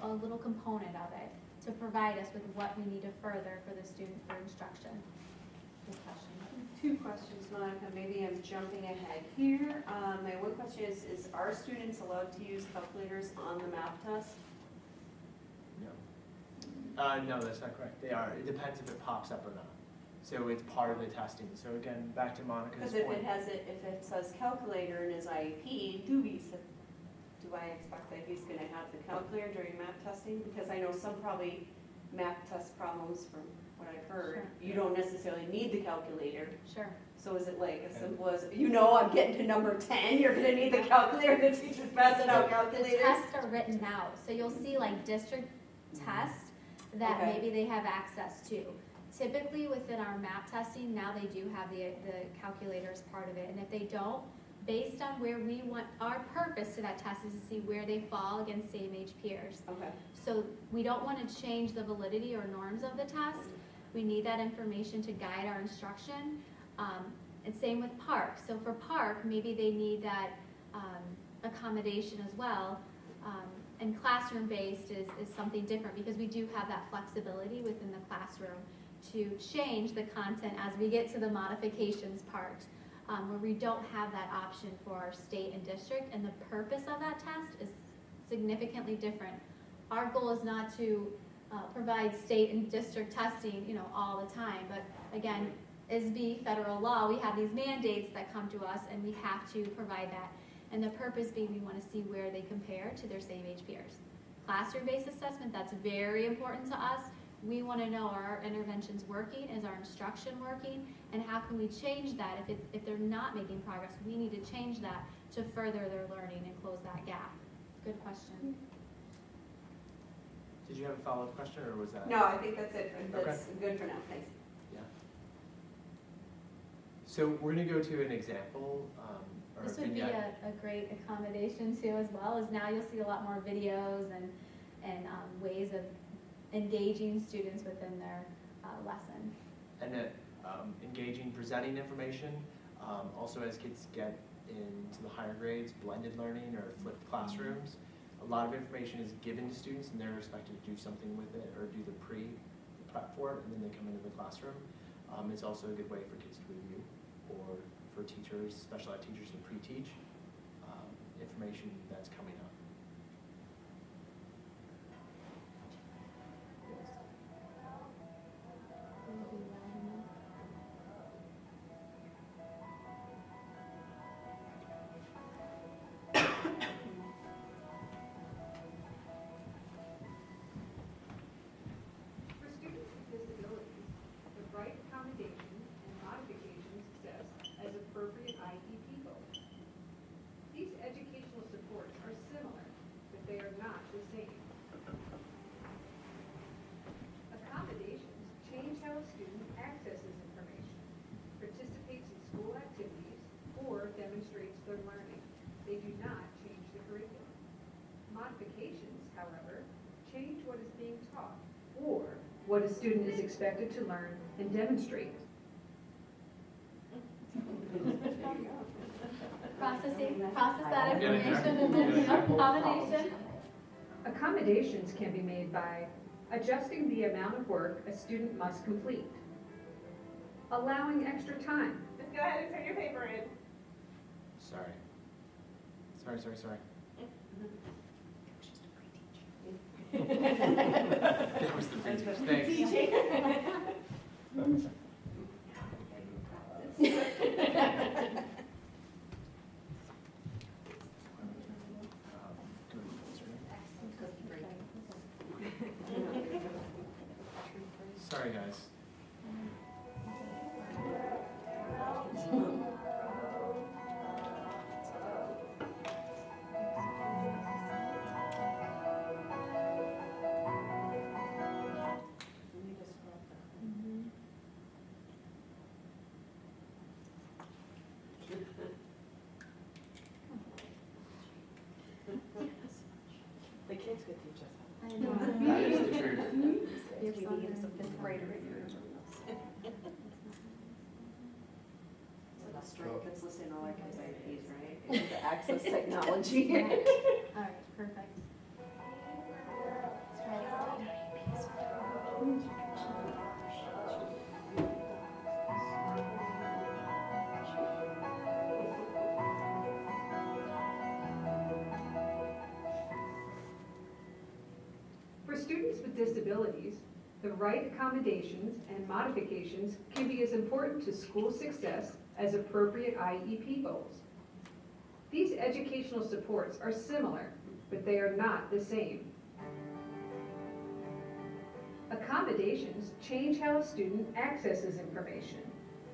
a little component of it to provide us with what we need to further for the student for instruction. Good question. Two questions, Monica, maybe I'm jumping ahead here. My one question is our students allowed to use calculators on the math test? no, that's not correct. They are. It depends if it pops up or not. So it's part of the testing. So again, back to Monica's Because if point. if it says calculator in his IEP, do I expect that he's gonna have the calculator during math testing? Because I know some probably math test problems, from what I've heard, Sure. you don't necessarily need the calculator. Sure. So is it like as simple as, I'm getting to number 10, you're gonna need the calculator, the teacher's passing out The calculators? tests are written out, so you'll see like district tests that Okay. maybe they have access to. Typically within our map testing, now they do have the calculator as part of it, and if they don't, based on where we want, our purpose to that test is to see where they fall against same age peers. Okay. So we don't want to change the validity or norms of the test. We need that information to guide our instruction. And same with park. So for park, maybe they need that accommodation as well. And classroom-based is something different because we do have that flexibility within the classroom to change the content as we get to the modifications part, where we don't have that option for our state and district. And the purpose of that test is significantly different. Our goal is not to provide state and district testing, all the time. But again, ISB federal law, we have these mandates that come to us, and we have to provide that. And the purpose being, we want to see where they compare to their same age peers. Classroom-based assessment, that's very important to us. We want to know, are our interventions working? Is our instruction working? And how can we change that? If they're not making progress, we need to change that to further their learning and close that gap. Good question. Did you have a follow-up question, or was that? No, I think that's it. That's good for now, thanks. Yeah. So we're going to go to an example, or This a would be vignette. a great accommodation too, as well as now you'll see a lot more videos and ways of engaging students within their lesson. And engaging, presenting information. Also, as kids get into the higher grades, blended learning or flipped classrooms, a lot of information is given to students and they're expected to do something with it or do the prep for it, and then they come into the classroom. It's also a good way for kids to review, or for teachers, special ed teachers, to pre-teach information that's coming up. demonstrates their learning. They do not change the curriculum. Modifications, however, change what is being taught or what a student is expected to learn and demonstrate. Process that Getting there. information and then accommodation. Accommodations can be made by adjusting the amount of work a student must complete, allowing extra time, Just go ahead and turn your paper in. Sorry. Sorry. That was the teacher. Thanks. Sorry, guys. The kids could teach us. I know. That is the truth. Your son is a fifth grader in here. So the strike that's listening to all our kids' IEPs, right? They need to access technology. All right, perfect. Let's try this again. For students with disabilities, the right accommodations and modifications can be as important to school success as appropriate IEP goals. These educational supports are similar, but they are not the same. Accommodations change how a student accesses information,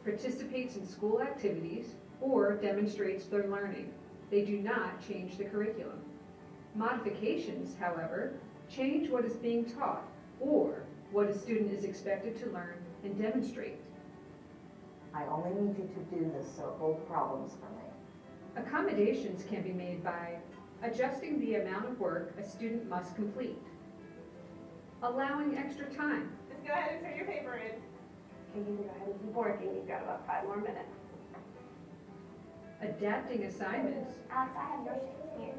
participates in school activities, or demonstrates their learning. They do not change the curriculum. Modifications, however, change what is being taught or what a student is expected to learn and demonstrate. I only need you to do this, so hold problems for me. Accommodations can be made by adjusting the amount of work a student must complete, allowing extra time, Just go ahead and turn your paper in. Okay, you can go ahead and keep working, you've got about 5 more minutes. adapting assignments, Alex, I have your sheets here.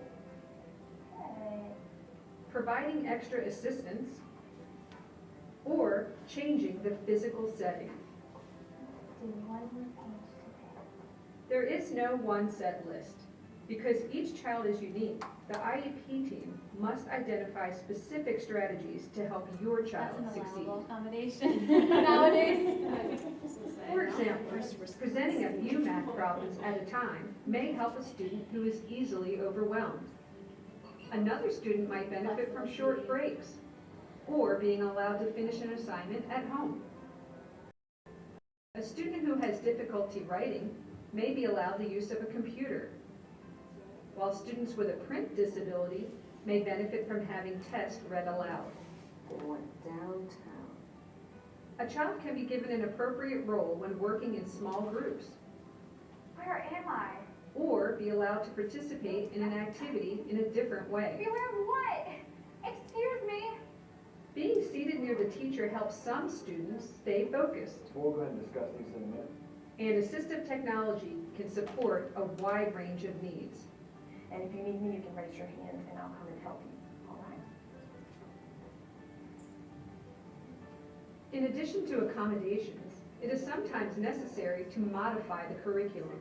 Good. providing extra assistance, or changing the physical setting. Do one more page today. There is no one set list. Because each child is unique, the IEP team must identify specific strategies to help your child That's an succeed. allowable accommodation nowadays. For example, presenting a few math problems at a time may help a student who is easily overwhelmed. Another student might benefit from short breaks or being allowed to finish an assignment at home. A student who has difficulty writing may be allowed the use of a computer, while students with a print disability may benefit from having tests read aloud. They went downtown. A child can be given an appropriate role when working in small groups, Where am I? or be allowed to participate in an activity in a different way. Beware of what? Excuse me. Being seated near the teacher helps some students stay focused, We'll go ahead and discuss these in a minute. and assistive technology can support a wide range of needs. And if you need me, you can raise your hand and I'll come and help you, all right? In addition to accommodations, it is sometimes necessary to modify the curriculum.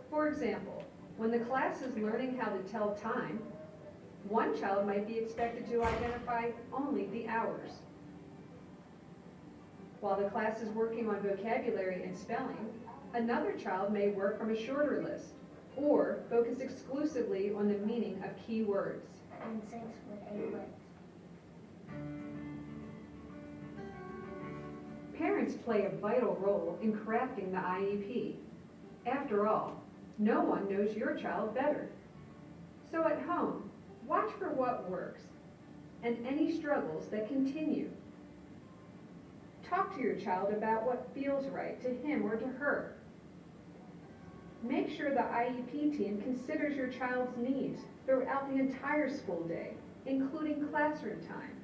For example, when the class is learning how to tell time, one child might be expected to identify only the hours, while the class is working on vocabulary and spelling, another child may work from a shorter list or focus exclusively on the meaning of key words. And 6 with 8 legs. Parents play a vital role in crafting the IEP. After all, no one knows your child better. So at home, watch for what works and any struggles that continue. Talk to your child about what feels right to him or to her. Make sure the IEP team considers your child's needs throughout the entire school day, including classroom time,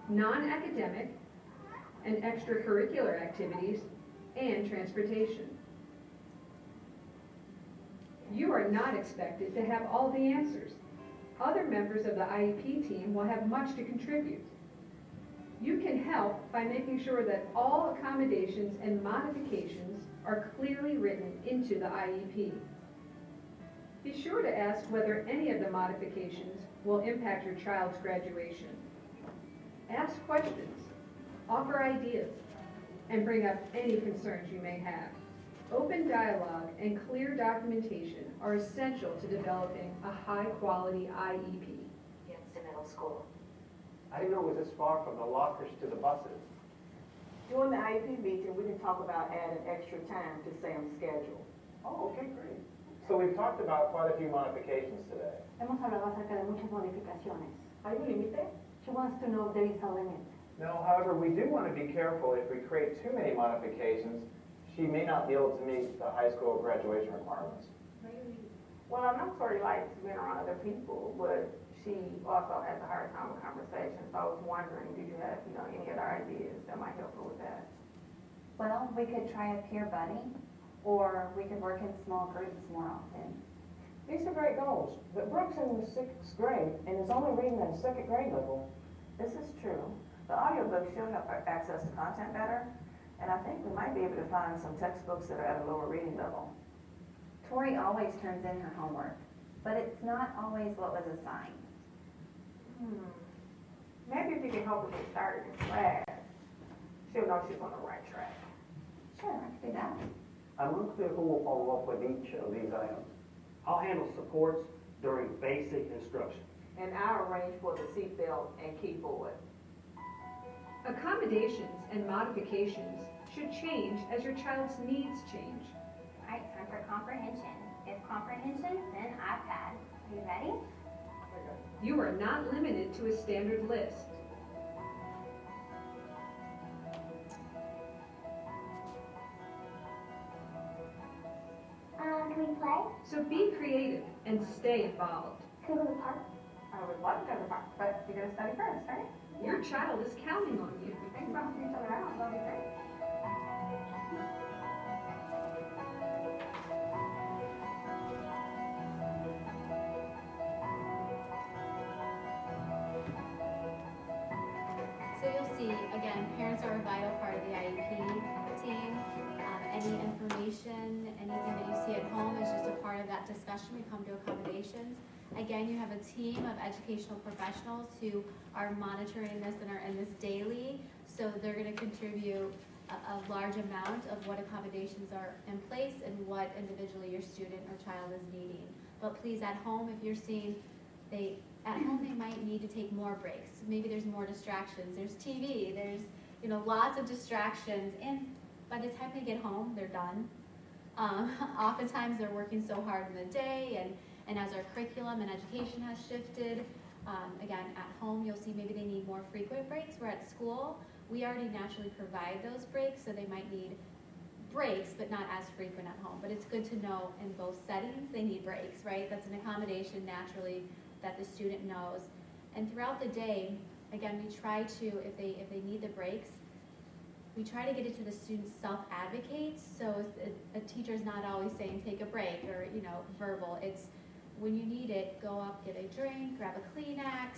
non-academic and extracurricular activities, and transportation. You are not expected to have all the answers. Other members of the IEP team will have much to contribute. You can help by making sure that all accommodations and modifications are clearly written into the IEP. Be sure to ask whether any of the modifications will impact your child's graduation. Ask questions, offer ideas, and bring up any concerns you may have. Open dialogue and clear documentation are essential to developing a high-quality IEP. It's the middle school. I didn't know it was this far from the lockers to the buses. During the IEP meeting, we can talk about adding extra time to Sam's schedule. Oh, okay, great. So we've talked about quite a few modifications today. Hemos hablado acerca de muchas modificaciones. ¿Hay un límite? She wants to know if there is a limit. No, however, we do want to be careful if we create too many modifications, she may not be able to meet the high school graduation requirements. Well, I know Tori likes being around other people, but she also has a hard time with conversation. So I was wondering, do you have, any other ideas that might help her with that? Well, we could try a peer buddy, or we could work in small groups more often. These are great goals, but Brooke's in the 6th grade and is only reading at 2nd grade level. This is true. The audiobook should help her access to content better, and I think we might be able to find some textbooks that are at a lower reading level. Tori always turns in her homework, but it's not always what was assigned. Maybe if you can help her get started in class, she'll know she's on the right track. Sure, I could do that. I'm unclear who will follow up with each of these items. I'll handle supports during basic instruction. And I'll arrange for the seatbelt and keyboard. Accommodations and modifications should change as your child's needs change. All right, time for comprehension. If comprehension, then iPad. Are you ready? You are not limited to a standard list. Can we play? So be creative and stay involved. Can we go to the park? I would love to go to the park, but you gotta study first, right? Your child is counting on you. Thanks for helping each other out. That'll be great. So you'll see, again, parents are a vital part of the IEP team. Any information, anything that you see at home is just a part of that discussion. We come to accommodations. Again, you have a team of educational professionals who are monitoring this and are in this daily. So they're going to contribute a large amount of what accommodations are in place and what individually your student or child is needing. But please, at home, if you're seeing at home they might need to take more breaks. Maybe there's more distractions. There's TV. There's lots of distractions, and by the time they get home, they're done. Oftentimes they're working so hard in the day, and as our curriculum and education has shifted, again, at home you'll see maybe they need more frequent breaks, where at school we already naturally provide those breaks, so they might need breaks, but not as frequent at home. But it's good to know in both settings they need breaks, right? That's an accommodation naturally that the student knows. And throughout the day, again, we try to, if they need the breaks, we try to get it to the students self-advocate. So if a teacher's not always saying take a break or verbal, it's when you need it, go up, get a drink, grab a Kleenex.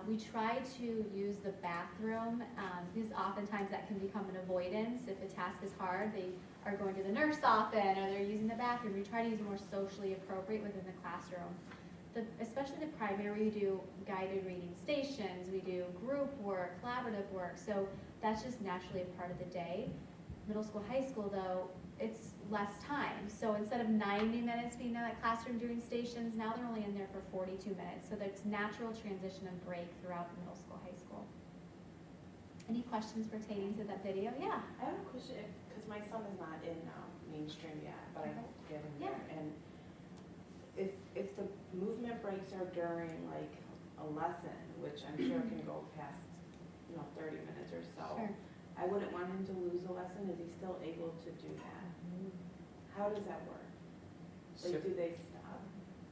We try to use the bathroom because oftentimes that can become an avoidance. If the task is hard, they are going to the nurse often or they're using the bathroom. We try to use more socially appropriate within the classroom. Especially the primary, we do guided reading stations, we do group work, collaborative work, so that's just naturally a part of the day. Middle school, high school though, it's less time. So instead of 90 minutes being in that classroom doing stations, now they're only in there for 42 minutes. So there's natural transition and break throughout the middle school, high school. Any questions pertaining to that video? Yeah. I have a question, because my son is not in mainstream yet, but I hope to get him there. And if the movement breaks are during like a lesson, which I'm sure can go past 30 minutes or so, Sure. I wouldn't want him to lose a lesson. Is he still able to do that? How does that work? Like, do they stop?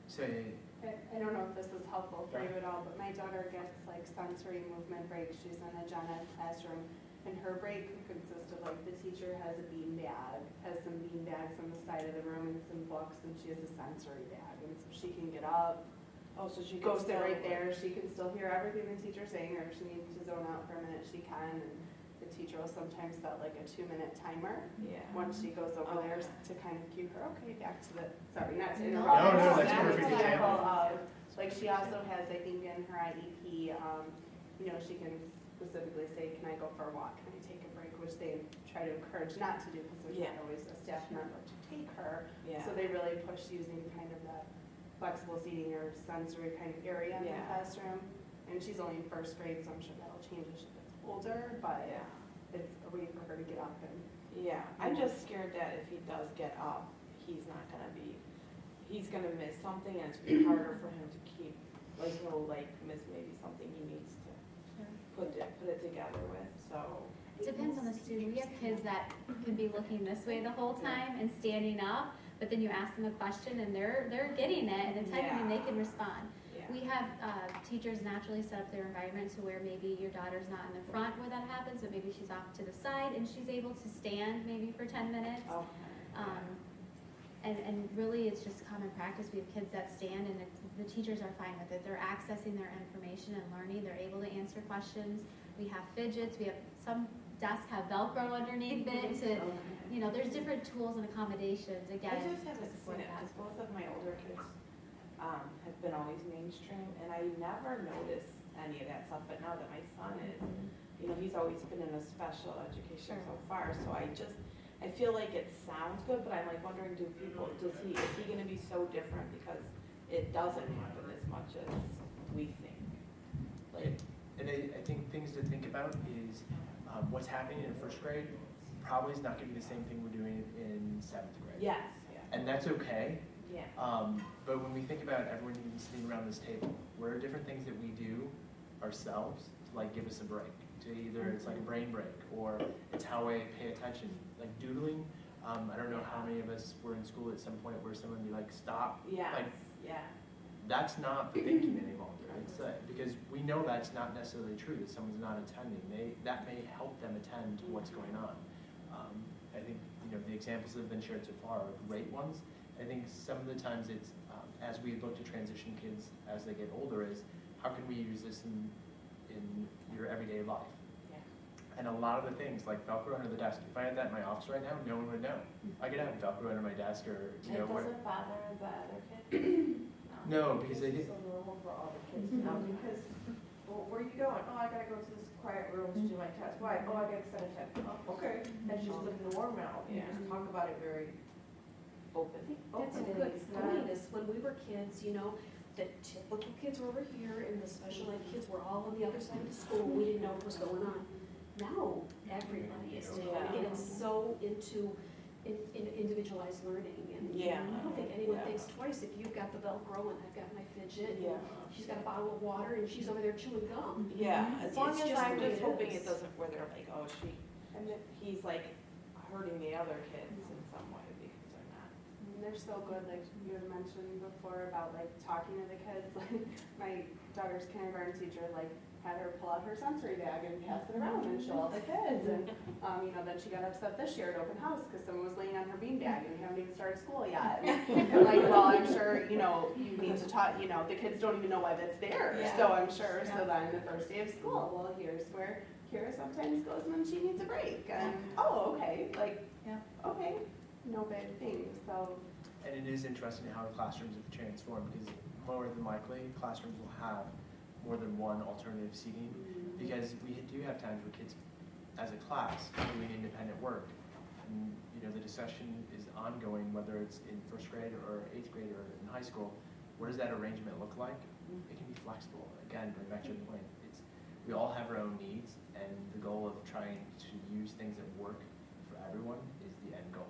Say, I don't know if this is helpful for you at all, but my daughter gets like sensory movement breaks. She's in a gen ed classroom, and her break consists of like the teacher has a bean bag, has some bean bags on the side of the room and some books, and she has a sensory bag, and so she can get up, Oh, so she go can sit still- right there. She can still hear everything the teacher's saying, or if she needs to zone out for a minute, she can. And the teacher will sometimes set like a 2-minute timer. Yeah. Once she goes over there Okay. to kind of cue her, okay, back to the, sorry, not to No, interrupt. no, but that's just an perfect example example. of, like, she also has, I think, in her IEP, you know, she can specifically say, can I go for a walk? Can I take a break? Which they try to encourage not to do because there's Yeah. not always a staff member to take her. Yeah. So they really push using kind of the flexible seating or sensory kind of area in the Yeah. classroom. And she's only in first grade, so I'm sure that'll change as she gets older, but Yeah. it's a way for her to get up and. Yeah, I'm just scared that if he does get up, he's gonna miss something, and it's gonna be harder for him to keep, like, he'll like miss maybe something he needs to put it together with, so. It depends on the student. We have kids that can be looking this way the whole time and standing up, but then you ask them a question and they're getting it and it's typing and they can respond. Yeah. We have teachers naturally set up their environment to where maybe your daughter's not in the front where that happens, but maybe she's off to the side and she's able to stand maybe for 10 minutes. Okay. And really it's just common practice. We have kids that stand and the teachers are fine with it. They're accessing their information and learning. They're able to answer questions. We have fidgets. We have some desks have Velcro underneath it to, you know, there's different tools and accommodations again. I just to haven't support seen it, that. because both of my older kids have been always mainstream, and I never noticed any of that stuff, but now that my son is, you know, he's always been in a special education so far, so I feel like it sounds good, but I'm like wondering, is he gonna be so different because it doesn't happen as much as we think? Like, and I think things to think about is what's happening in first grade probably is not going to be the same thing we're doing in 7th grade. yes, yeah. And that's okay. Yeah. But when we think about everyone even sitting around this table, what are different things that we do ourselves to like give us a break? To either it's like a brain break or it's how I pay attention. Like doodling, I don't know how many of us were in school at some point where someone would be like, stop. Yes, Like, yeah. that's not thinking any longer. It's because we know that's not necessarily true, that someone's not attending. That may help them attend to what's going on. I think, you know, the examples that have been shared so far are great ones. I think some of the times it's, as we look to transition kids as they get older, is how can we use this in your everyday life? Yeah. And a lot of the things, like Velcro under the desk, if I had that in my office right now, no one would know. I could have Velcro under my desk or, you know, It what. doesn't bother the other kids? No, because they It's so normal for all the kids now, because, well, where are you going? Oh, I gotta go to this quiet room to do my test. Why? Oh, I gotta send a test. Oh, okay, that's just the norm now. You just talk about it very Open. That's a good point, is when we were kids, you know, the typical kids were over here and the special ed kids were all on the other side of the school. We didn't know what was going on. Now, everybody is doing it, and it's so into individualized learning. And Yeah. I don't think anyone Yeah. thinks twice if you've got the Velcro and I've got my fidget. Yeah. She's got a bottle of water and she's over there chewing gum. Yeah, as long It's as just the I'm way just it hoping is. it doesn't where they're like, oh, he's like hurting the other kids in some way because they're not. And they're so good, like you had mentioned before about like talking to the kids, like my daughter's kindergarten teacher like had her pull out her sensory bag and pass it around and show all the kids, and you know, then she got upset this year at open house because someone was laying on her beanbag and we haven't even started school yet. And like, well, I'm sure, you know, you need to talk, you know, the kids don't even know why that's there, so I'm sure, so then the first day of school, well, here's where Kira sometimes goes when she needs a break, and, oh, okay, like, okay, no big thing, so. And it is interesting how classrooms have transformed because more than likely classrooms will have more than one alternative seating because we do have times where kids as a class are doing independent work and you know the discussion is ongoing whether it's in first grade or 8th grade or in high school. What does that arrangement look like? It can be flexible. Again, going back to your point, we all have our own needs and the goal of trying to use things that work for everyone is the end goal.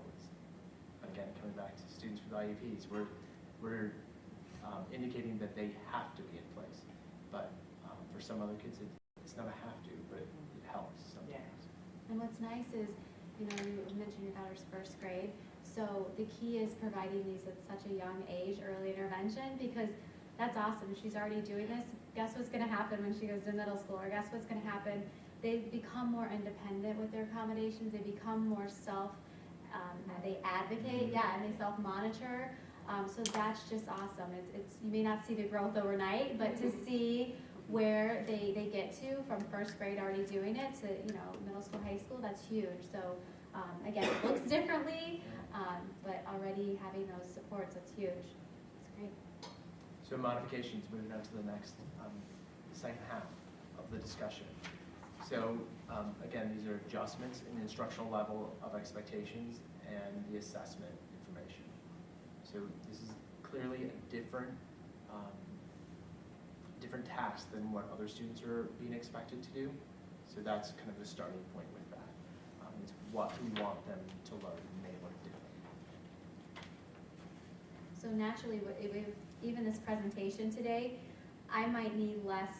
Again, coming back to students with IEPs, we're indicating that they have to be in place. But for some other kids, it's not a have to, but it helps sometimes. And what's nice is, you know, you mentioned your daughter's first grade, So the key is providing these at such a young age, early intervention, because that's awesome. She's already doing this. Guess what's gonna happen when she goes to middle school, or guess what's gonna happen? They become more independent with their accommodations. They become more they advocate, yeah, and they self-monitor. So that's just awesome. It's you may not see the growth overnight, but to see where they get to from first grade already doing it to, middle school, high school, that's huge. So again, it looks differently, but already having those supports, that's huge. It's great. So modifications, moving on to the next second half of the discussion. So again, these are adjustments in the instructional level of expectations and the assessment information. So this is clearly a different task than what other students are being expected to do. So that's kind of the starting point with that. It's what we want them to learn and may learn differently. So naturally, even this presentation today, I might need less,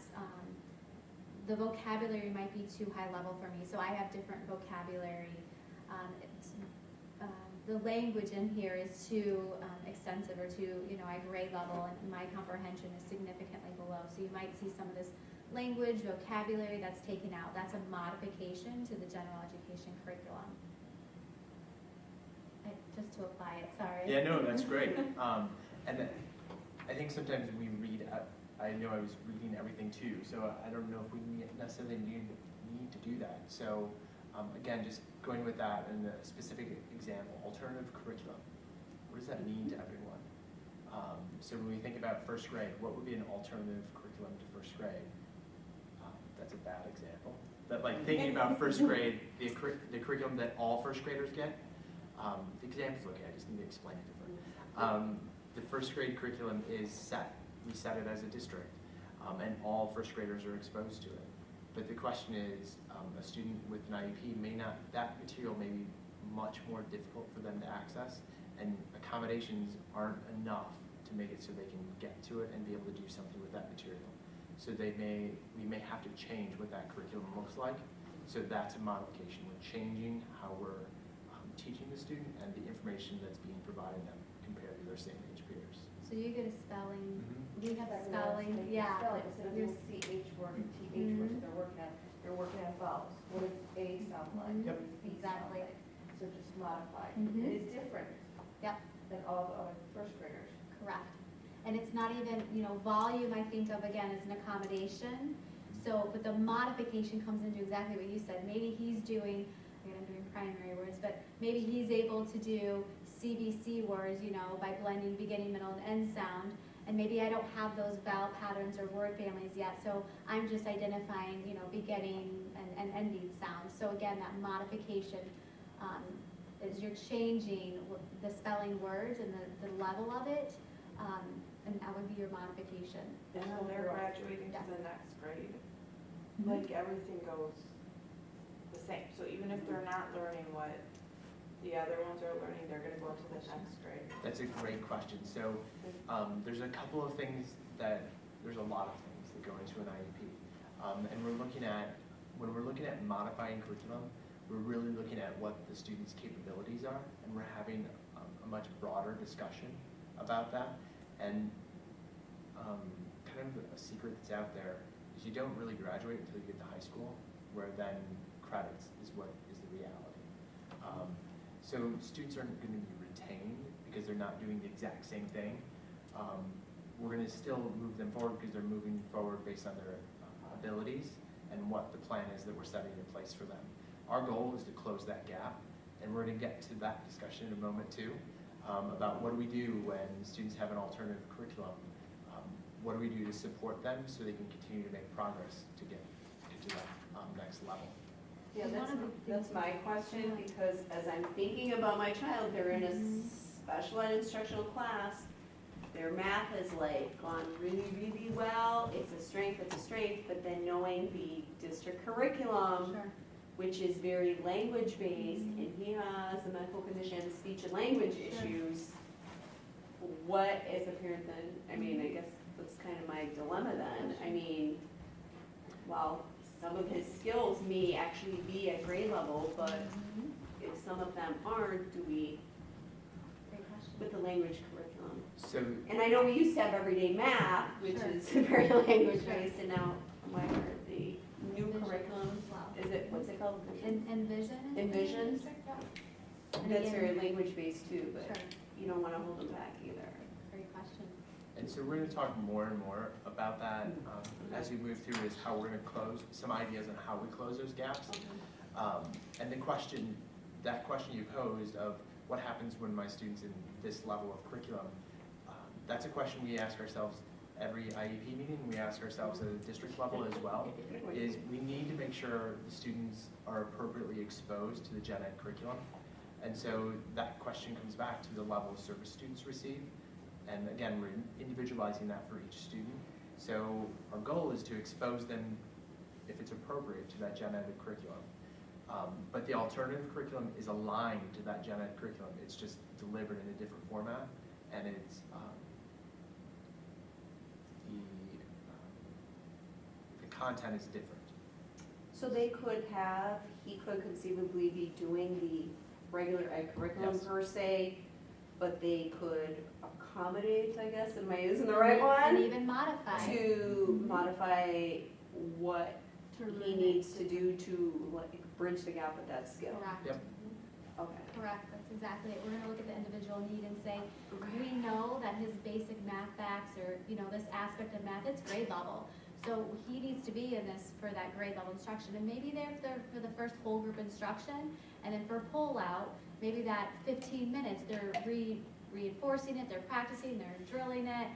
the vocabulary might be too high level for me, so I have different vocabulary. The language in here is too extensive or too, at grade level, and my comprehension is significantly below. So you might see some of this language, vocabulary that's taken out. That's a modification to the general education curriculum. Just to apply it, sorry. Yeah, no, that's great. And I think sometimes we read, I know I was reading everything too, so I don't know if we necessarily need to do that. So again, just going with that in a specific example, alternative curriculum. What does that mean to everyone? So when we think about first grade, what would be an alternative curriculum to first grade? That's a bad example. But like thinking about first grade, the curriculum that all first graders get, the example's okay, I just need to explain it different. The first grade curriculum is set. We set it as a district, and all first graders are exposed to it. But the question is, a student with an IEP that material may be much more difficult for them to access, and accommodations aren't enough to make it so they can get to it and be able to do something with that material. So we may have to change what that curriculum looks like. So that's a modification. We're changing how we're teaching the student and the information that's being provided them compared to their same age peers. So you get a spelling, we have That's spelling, yeah. Spelling, instead of doing CH word and TH word, they're working on vowels. What does A sound like? Yep. What does B Exactly. sound like? So just modify. Mhm. It is different. Yep. Than all the other first graders. Correct. And it's not even, volume I think of again as an accommodation. So, but the modification comes into exactly what you said. Maybe he's doing, again I'm doing primary words, but maybe he's able to do CBC words, by blending beginning, middle, and end sound. And maybe I don't have those vowel patterns or word families yet, so I'm just identifying, beginning and ending sounds. So again, that modification is you're changing the spelling words and the level of it, and that would be your modification. And when they're graduating to the next grade, like everything goes the same. So even if they're not learning what the other ones are learning, they're gonna go to the next grade. That's a great question. So there's a couple of things there's a lot of things that go into an IEP. And when we're looking at modifying curriculum, we're really looking at what the students' capabilities are, and we're having a much broader discussion about that. And kind of a secret that's out there is you don't really graduate until you get to high school, where then credits is what is the reality. So students aren't going to be retained because they're not doing the exact same thing. We're going to still move them forward because they're moving forward based on their abilities and what the plan is that we're setting in place for them. Our goal is to close that gap, and we're going to get to that discussion in a moment too, about what do we do when students have an alternative curriculum. What do we do to support them so they can continue to make progress to get to that next level? Yeah, that's my question, because as I'm thinking about my child, they're in a special ed instructional class. Their math has gone really, really well. It's a strength, but then knowing the district curriculum, which is very language-based, and he has a medical condition, speech and language issues, what as a parent then, I guess that's kind of my dilemma then. While some of his skills may actually be at grade level, but if some of them aren't, do we language curriculum? So, And I know we used to have everyday math, which Sure. is very language-based, and now I'm wondering the new Vision curriculum, as well. is it, what's it called? Envision. Envision? And That's again- very language-based too, but Sure, you don't wanna hold them back either. great question. and so we're gonna talk more and more about that as we move through, is how we're gonna close, some ideas on how we close those gaps. And that question you posed of what happens when my student's in this level of curriculum, that's a question we ask ourselves every IEP meeting, we ask ourselves at a district level as well, is we need to make sure the students are appropriately exposed to the gen ed curriculum. And so that question comes back to the level of service students receive. And again, we're individualizing that for each student. So our goal is to expose them, if it's appropriate, to that gen ed curriculum. But the alternative curriculum is aligned to that gen ed curriculum. It's just delivered in a different format, and it's the content is different. So they could have, he could conceivably be doing the regular ed curriculum Yes. per se, but they could accommodate, I guess, am I using the right one? And even modify. To modify what he needs to do to like bridge the gap with that skill. Correct. Yep. Okay. Correct, that's exactly it. We're gonna look at the individual need and say, we know that his basic math facts or, this aspect of math, it's grade level. So he needs to be in this for that grade level instruction. And maybe they're for the first whole group instruction, and then for pull out, maybe that 15 minutes, they're reinforcing it, they're practicing, they're drilling it.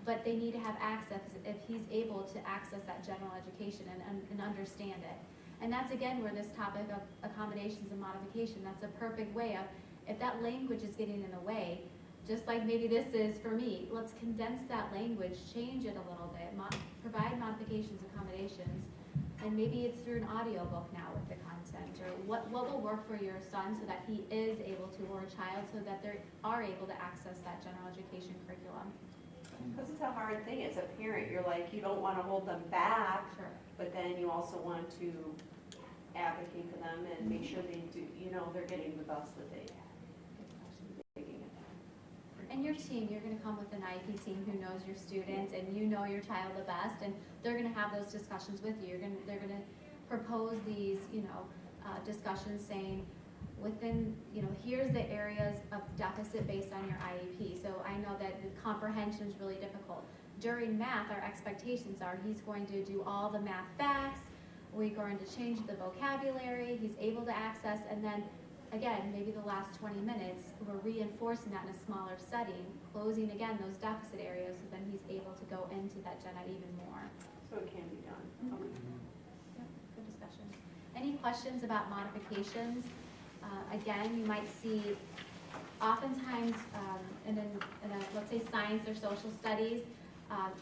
But they need to have access, if he's able to access that general education and understand it. And that's again where this topic of accommodations and modification, that's a perfect way of, if that language is getting in the way, just like maybe this is for me, let's condense that language, change it a little bit, provide modifications, accommodations, and maybe it's through an audiobook now with the content, or what will work for your son so that he is able to, or a child, so that they are able to access that general education curriculum. Because it's a hard thing as a parent, you're like, you don't want to hold them back, Sure. but then you also want to advocate for them and make sure they do, they're getting the best that they can. And your team, you're gonna come with an IEP team who knows your student and you know your child the best, and they're gonna have those discussions with you. They're gonna propose these, discussions saying, within, here's the areas of deficit based on your IEP. So I know that the comprehension is really difficult. During math, our expectations are he's going to do all the math facts, we're going to change the vocabulary, he's able to access, and then again, maybe the last 20 minutes, we're reinforcing that in a smaller setting, closing again those deficit areas, so then he's able to go into that gen ed even more. So it can be done. Okay. Yep, good discussion. Any questions about modifications? Again, you might see oftentimes in a, let's say, science or social studies,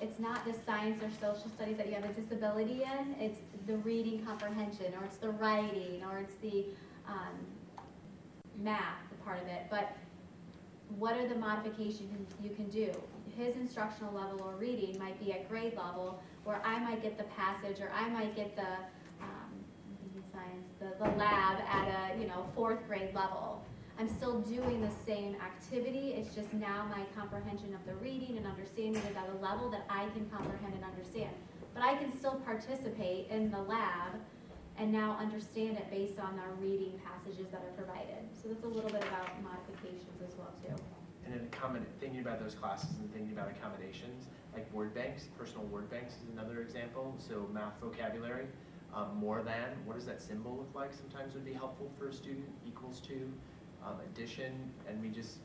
it's not the science or social studies that you have a disability in, it's the reading comprehension, or it's the writing, or it's the math, the part of it. But what are the modifications you can do? His instructional level or reading might be at grade level, where I might get the passage, or I might get the science, the lab at a 4th grade level. I'm still doing the same activity, it's just now my comprehension of the reading and understanding is at a level that I can comprehend and understand. But I can still participate in the lab and now understand it based on our reading passages that are provided. So that's a little bit about modifications as well too. And then thinking about those classes and thinking about accommodations, like word banks, personal word banks is another example. So math vocabulary, more than, what does that symbol look like? Sometimes would be helpful for a student, equals to, addition, and we just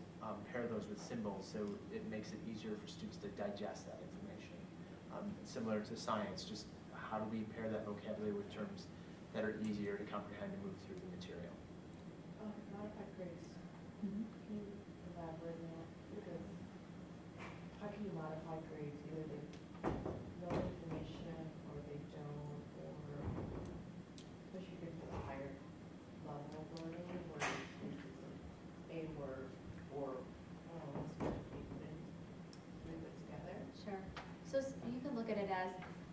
pair those with symbols so it makes it easier for students to digest that information. Similar to science, just how do we pair that vocabulary with terms that are easier to comprehend and move through the material? Modified grades. Can you elaborate on that? Because how can you modify grades? Either they know information or they don't, or especially if you get to a higher level of learning where it's a word or move it together. Sure. So you can look at it as,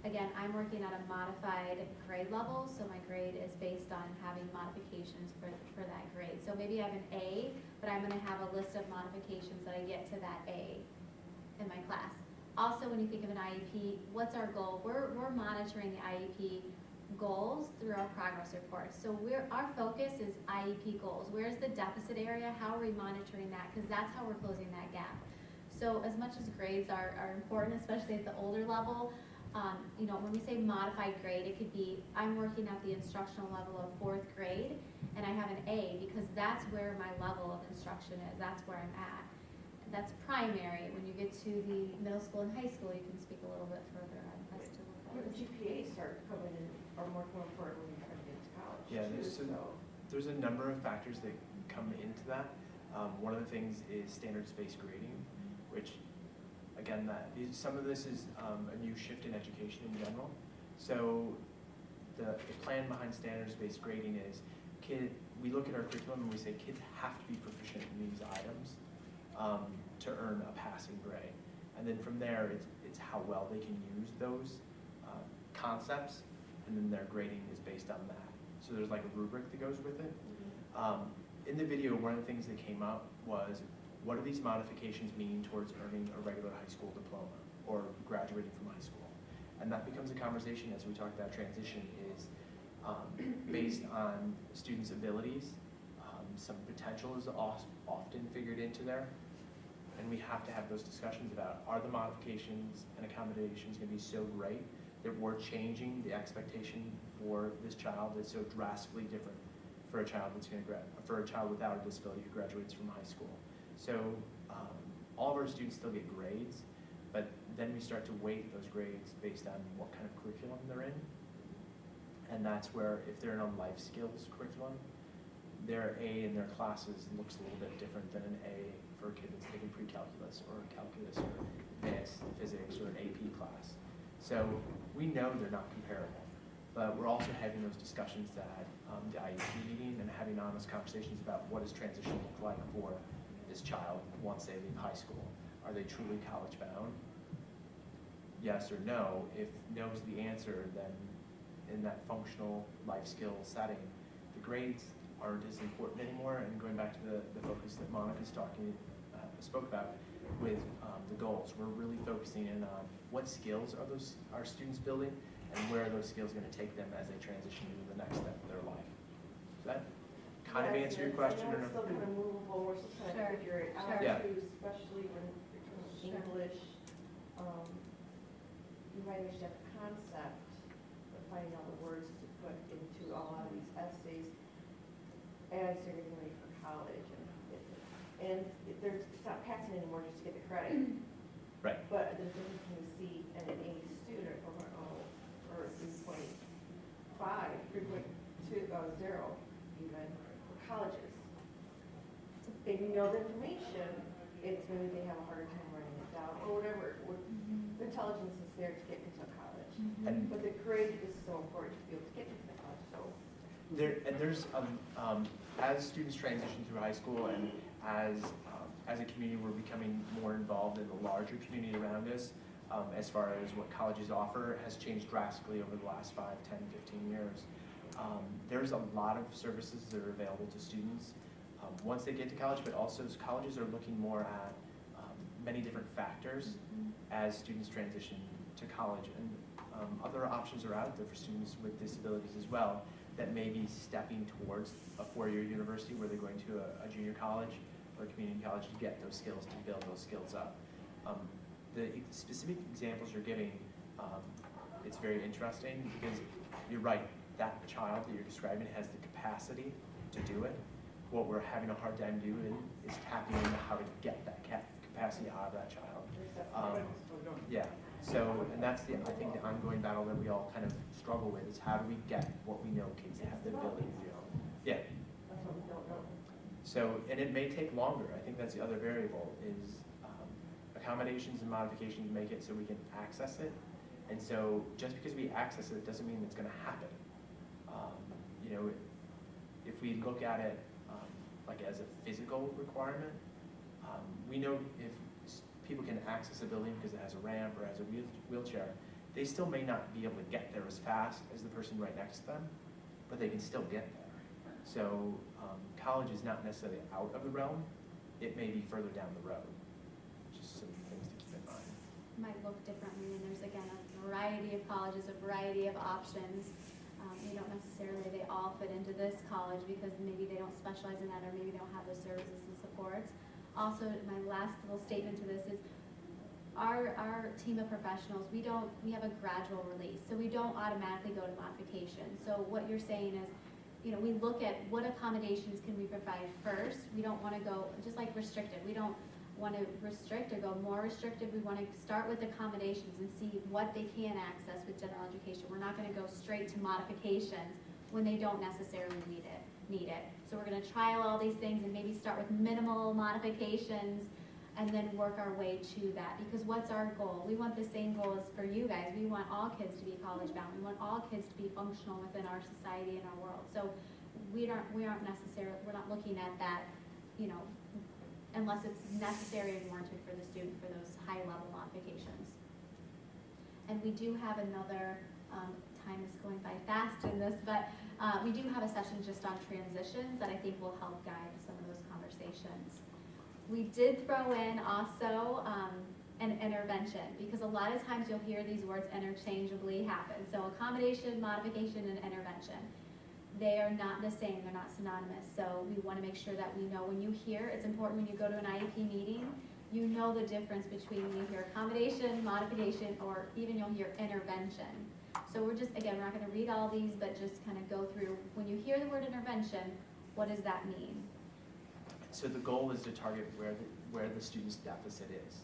again, I'm working at a modified grade level, so my grade is based on having modifications for that grade. So maybe I have an A, but I'm gonna have a list of modifications that I get to that A in my class. Also, when you think of an IEP, what's our goal? We're monitoring the IEP goals through our progress reports. So our focus is IEP goals. Where's the deficit area? How are we monitoring that? Because that's how we're closing that gap. So as much as grades are important, especially at the older level, you know, when we say modified grade, it could be I'm working at the instructional level of 4th grade and I have an A because that's where my level of instruction is. That's where I'm at. That's primary. When you get to the middle school and high school, you can speak a little bit further on as to what that is. GPAs start coming in, are more important when you try to get to college. Yeah, too, there's a number of factors that come into that. One of the things is standards-based grading, which, again, some of this is a new shift in education in general. So the plan behind standards-based grading is we look at our curriculum and we say kids have to be proficient in these items to earn a passing grade. And then from there, it's how well they can use those concepts, and then their grading is based on that. So there's like a rubric that goes with it. In the video, one of the things that came up was, what do these modifications mean towards earning a regular high school diploma or graduating from high school? And that becomes a conversation as we talk about transition is based on students' abilities. Some potential is often figured into there. And we have to have those discussions about, are the modifications and accommodations going to be so great that we're changing the expectation for this child that's so drastically different for a child that's going to for a child without a disability who graduates from high school. So all of our students still get grades, but then we start to weight those grades based on what kind of curriculum they're in. And that's where, if they're in a life skills curriculum, their A in their classes looks a little bit different than an A for a kid that's taking pre-calculus or calculus or advanced physics or an AP class. So we know they're not comparable, but we're also having those discussions at the IEP meeting and having honest conversations about what does transition look like for this child once they leave high school. Are they truly college bound? Yes or no. If no is the answer, then in that functional life skill setting, the grades aren't as important anymore. And going back to the focus that Monica's spoke about with the goals, we're really focusing in on what skills are students building and where are those skills going to take them as they transition into the next step of their life. Does that kind of answer your question? It's still kind of movable, we're still trying to figure it out too, especially when English, you might understand the concept, but finding out the words to put into a lot of these essays as they're getting ready for college. It's not passing anymore just to get the credit. Right. But the difference between a C and an A student or 3.5, 3.20 even for colleges. If you know the information, it's maybe they have a harder time writing it down or whatever. The intelligence is there to get into college. But the grade is so important to be able to get into the college. So there's as students transition through high school and as a community, we're becoming more involved in the larger community around us. As far as what colleges offer has changed drastically over the last 5, 10, 15 years. There's a lot of services that are available to students once they get to college, but also colleges are looking more at many different factors as students transition to college. And other options are out there for students with disabilities as well that may be stepping towards a 4-year university where they're going to a junior college or a community college to get those skills, to build those skills up. The specific examples you're giving, it's very interesting because you're right, that child that you're describing has the capacity to do it. What we're having a hard time doing is tapping into how to get that capacity out of that child. Yeah, so, and that's I think the ongoing battle that we all kind of struggle with is how do we get what we know kids have the ability to do. Yeah. that's what we don't know. So, and it may take longer. I think that's the other variable is accommodations and modifications make it so we can access it. And so just because we access it doesn't mean it's going to happen. You know, if we look at it like as a physical requirement, we know if people can access a building because it has a ramp or has a wheelchair, they still may not be able to get there as fast as the person right next to them, but they can still get there. So college is not necessarily out of the realm, it may be further down the road. Just some things to keep in mind. Might look differently, and there's again a variety of colleges, a variety of options. You don't necessarily, they all fit into this college because maybe they don't specialize in that, or maybe they don't have the services and supports. Also, my last little statement to this is our team of professionals, we have a gradual release, so we don't automatically go to modification. So what you're saying is, we look at what accommodations can we provide first. We don't want to go, just like restricted, we don't want to restrict or go more restrictive. We want to start with accommodations and see what they can access with general education. We're not going to go straight to modifications when they don't necessarily need it. So we're going to trial all these things and maybe start with minimal modifications and then work our way to that. Because what's our goal? We want the same goal as for you guys. We want all kids to be college bound. We want all kids to be functional within our society and our world. So we're not looking at that, unless it's necessary and warranted for the student for those high level modifications. And we do have another, time is going by fast in this, but we do have a session just on transitions that I think will help guide some of those conversations. We did throw in also an intervention, because a lot of times you'll hear these words interchangeably happen. So accommodation, modification, and intervention. They are not the same, they're not synonymous. So we want to make sure that we know when you hear, it's important when you go to an IEP meeting, you know the difference between when you hear accommodation, modification, or even you'll hear intervention. So we're just, again, we're not going to read all these, but just kind of go through, when you hear the word intervention, what does that mean? So the goal is to target where the student's deficit is.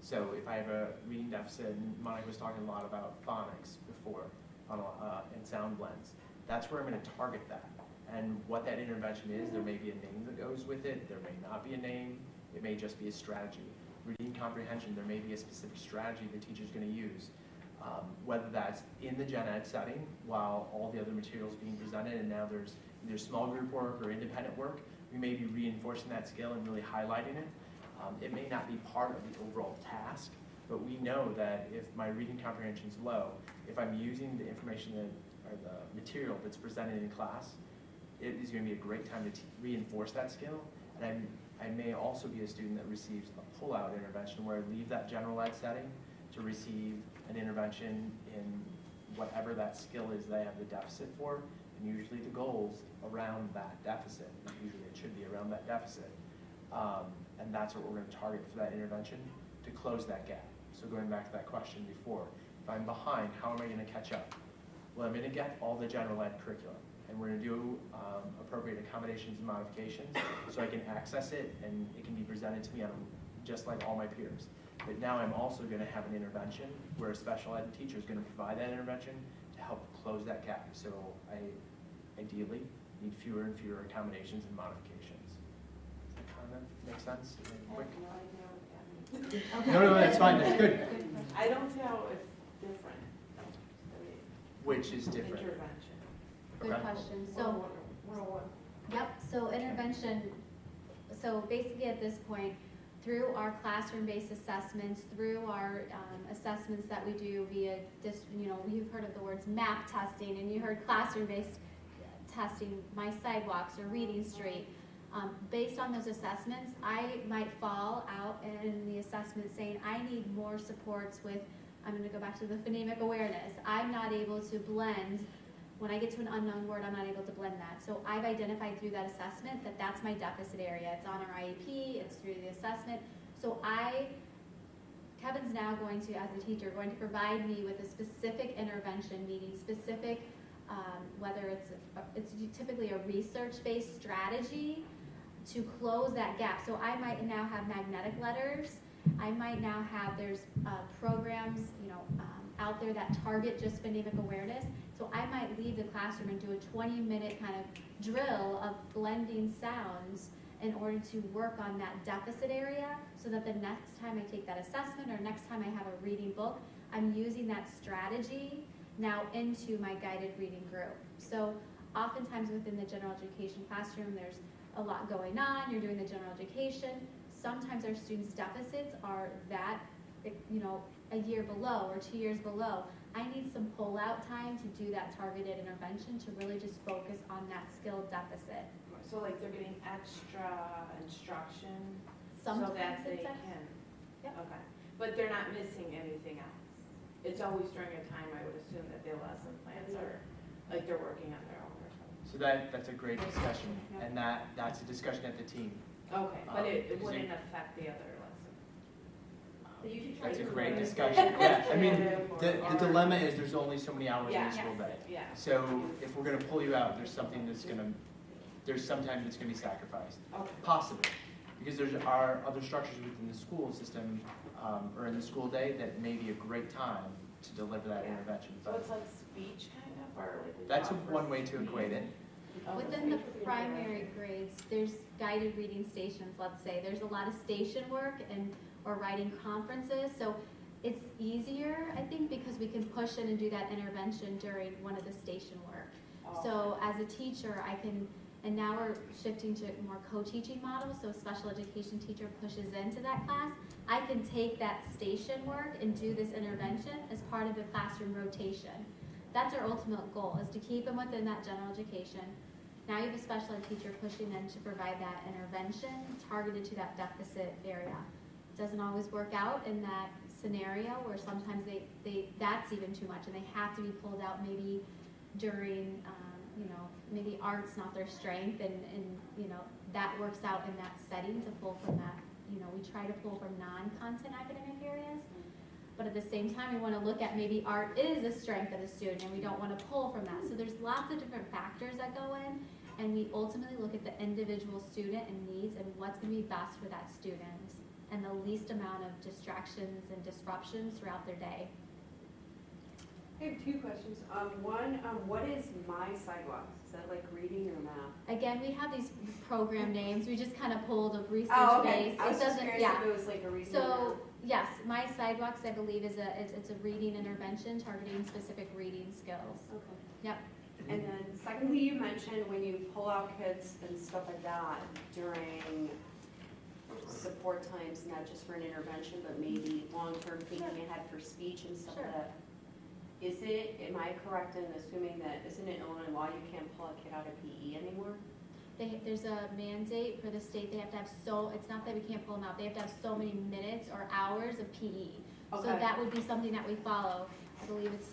So if I have a reading deficit, and Monica was talking a lot about phonics before, and sound blends, that's where I'm going to target that. And what that intervention is, there may be a name that goes with it, there may not be a name, it may just be a strategy. Reading comprehension, there may be a specific strategy the teacher's going to use, whether that's in the gen ed setting while all the other materials being presented, and now there's either small group work or independent work, we may be reinforcing that skill and really highlighting it. It may not be part of the overall task, but we know that if my reading comprehension is low, if I'm using the information or the material that's presented in class, it is going to be a great time to reinforce that skill. And I may also be a student that receives a pull-out intervention where I leave that general ed setting to receive an intervention in whatever that skill is that I have the deficit for. And usually the goal's around that deficit. Usually it should be around that deficit. And that's what we're going to target for that intervention to close that gap. So going back to that question before, if I'm behind, how am I going to catch up? Well, I'm going to get all the general ed curriculum, and we're going to do appropriate accommodations and modifications so I can access it and it can be presented to me just like all my peers. But now I'm also going to have an intervention where a special ed teacher is going to provide that intervention to help close that gap. So I ideally need fewer and fewer accommodations and modifications. Does that kind of make sense? Quick? No, that's fine. That's good. I don't see how it's different. Which is different? Intervention. Good question. So, yep, so intervention, so basically at this point, through our classroom-based assessments, through our assessments that we do via, you've heard of the words MAP testing, and you heard classroom-based testing, My Sidewalks or Reading Street. Based on those assessments, I might fall out in the assessment saying I need more supports with, I'm going to go back to the phonemic awareness. I'm not able to blend. When I get to an unknown word, I'm not able to blend that. So I've identified through that assessment that that's my deficit area. It's on our IEP, it's through the assessment. So Kevin's now going to, as a teacher, going to provide me with a specific intervention, meaning specific, whether it's typically a research-based strategy to close that gap. So I might now have magnetic letters. I might now have, there's programs, out there that target just phonemic awareness. So I might leave the classroom and do a 20-minute kind of drill of blending sounds in order to work on that deficit area so that the next time I take that assessment or next time I have a reading book, I'm using that strategy now into my guided reading group. So oftentimes within the general education classroom, there's a lot going on. You're doing the general education. Sometimes our students' deficits are that, a year below or 2 years below. I need some pull-out time to do that targeted intervention to really just focus on that skill deficit. So like they're getting extra instruction so Sometimes that they it's can? Yep. Okay, but they're not missing anything else? It's always during a time, I would assume, that their lesson plans are, like they're working on their own or something? So that's a great discussion, and that's a discussion at the team. Okay, but it because wouldn't affect the other lesson? That's a great discussion, yeah, I mean, the dilemma is there's only so many hours in Yeah. a school day. Yeah. So if we're gonna pull you out, there's something that's there's sometimes it's gonna be sacrificed, Okay. possibly. Because there are other structures within the school system, or in the school day that may be a great time to deliver that intervention. So But it's like speech kind of, or like? we that's talk for one way to speech? equate it. Within the primary grades, there's guided reading stations, let's say. There's a lot of station work or writing conferences, so it's easier, I think, because we can push in and do that intervention during one of the station work. So as a teacher, I can, and now we're shifting to more co-teaching models, so a special education teacher pushes into that class. I can take that station work and do this intervention as part of the classroom rotation. That's our ultimate goal, is to keep them within that general education. Now you have a special ed teacher pushing in to provide that intervention targeted to that deficit area. It doesn't always work out in that scenario where sometimes that's even too much and they have to be pulled out maybe during, maybe art's not their strength and that works out in that setting to pull from that. We try to pull from non-content academic areas. But at the same time, we want to look at maybe art is a strength of the student and we don't want to pull from that. So there's lots of different factors that go in, and we ultimately look at the individual student and needs and what's going to be best for that student and the least amount of distractions and disruptions throughout their day. I have two questions. One, what is My Sidewalks? Is that like reading or math? Again, we have these program names. We just kind of pulled a research base. I was It just doesn't, curious if it was like a reading or So, math. yes, My Sidewalks, I believe, it's a reading intervention targeting specific reading skills. Okay. Yep. And then secondly, you mentioned when you pull out kids and stuff like that during support times, not just for an intervention, but maybe long-term thinking ahead for speech and stuff Sure. like that. Am I correct in assuming that, isn't it Illinois law, you can't pull a kid out of PE anymore? There's a mandate for the state. They have to have it's not that we can't pull them out. They have to have so many minutes or hours of PE. So Okay. that would be something that we follow. I believe it's,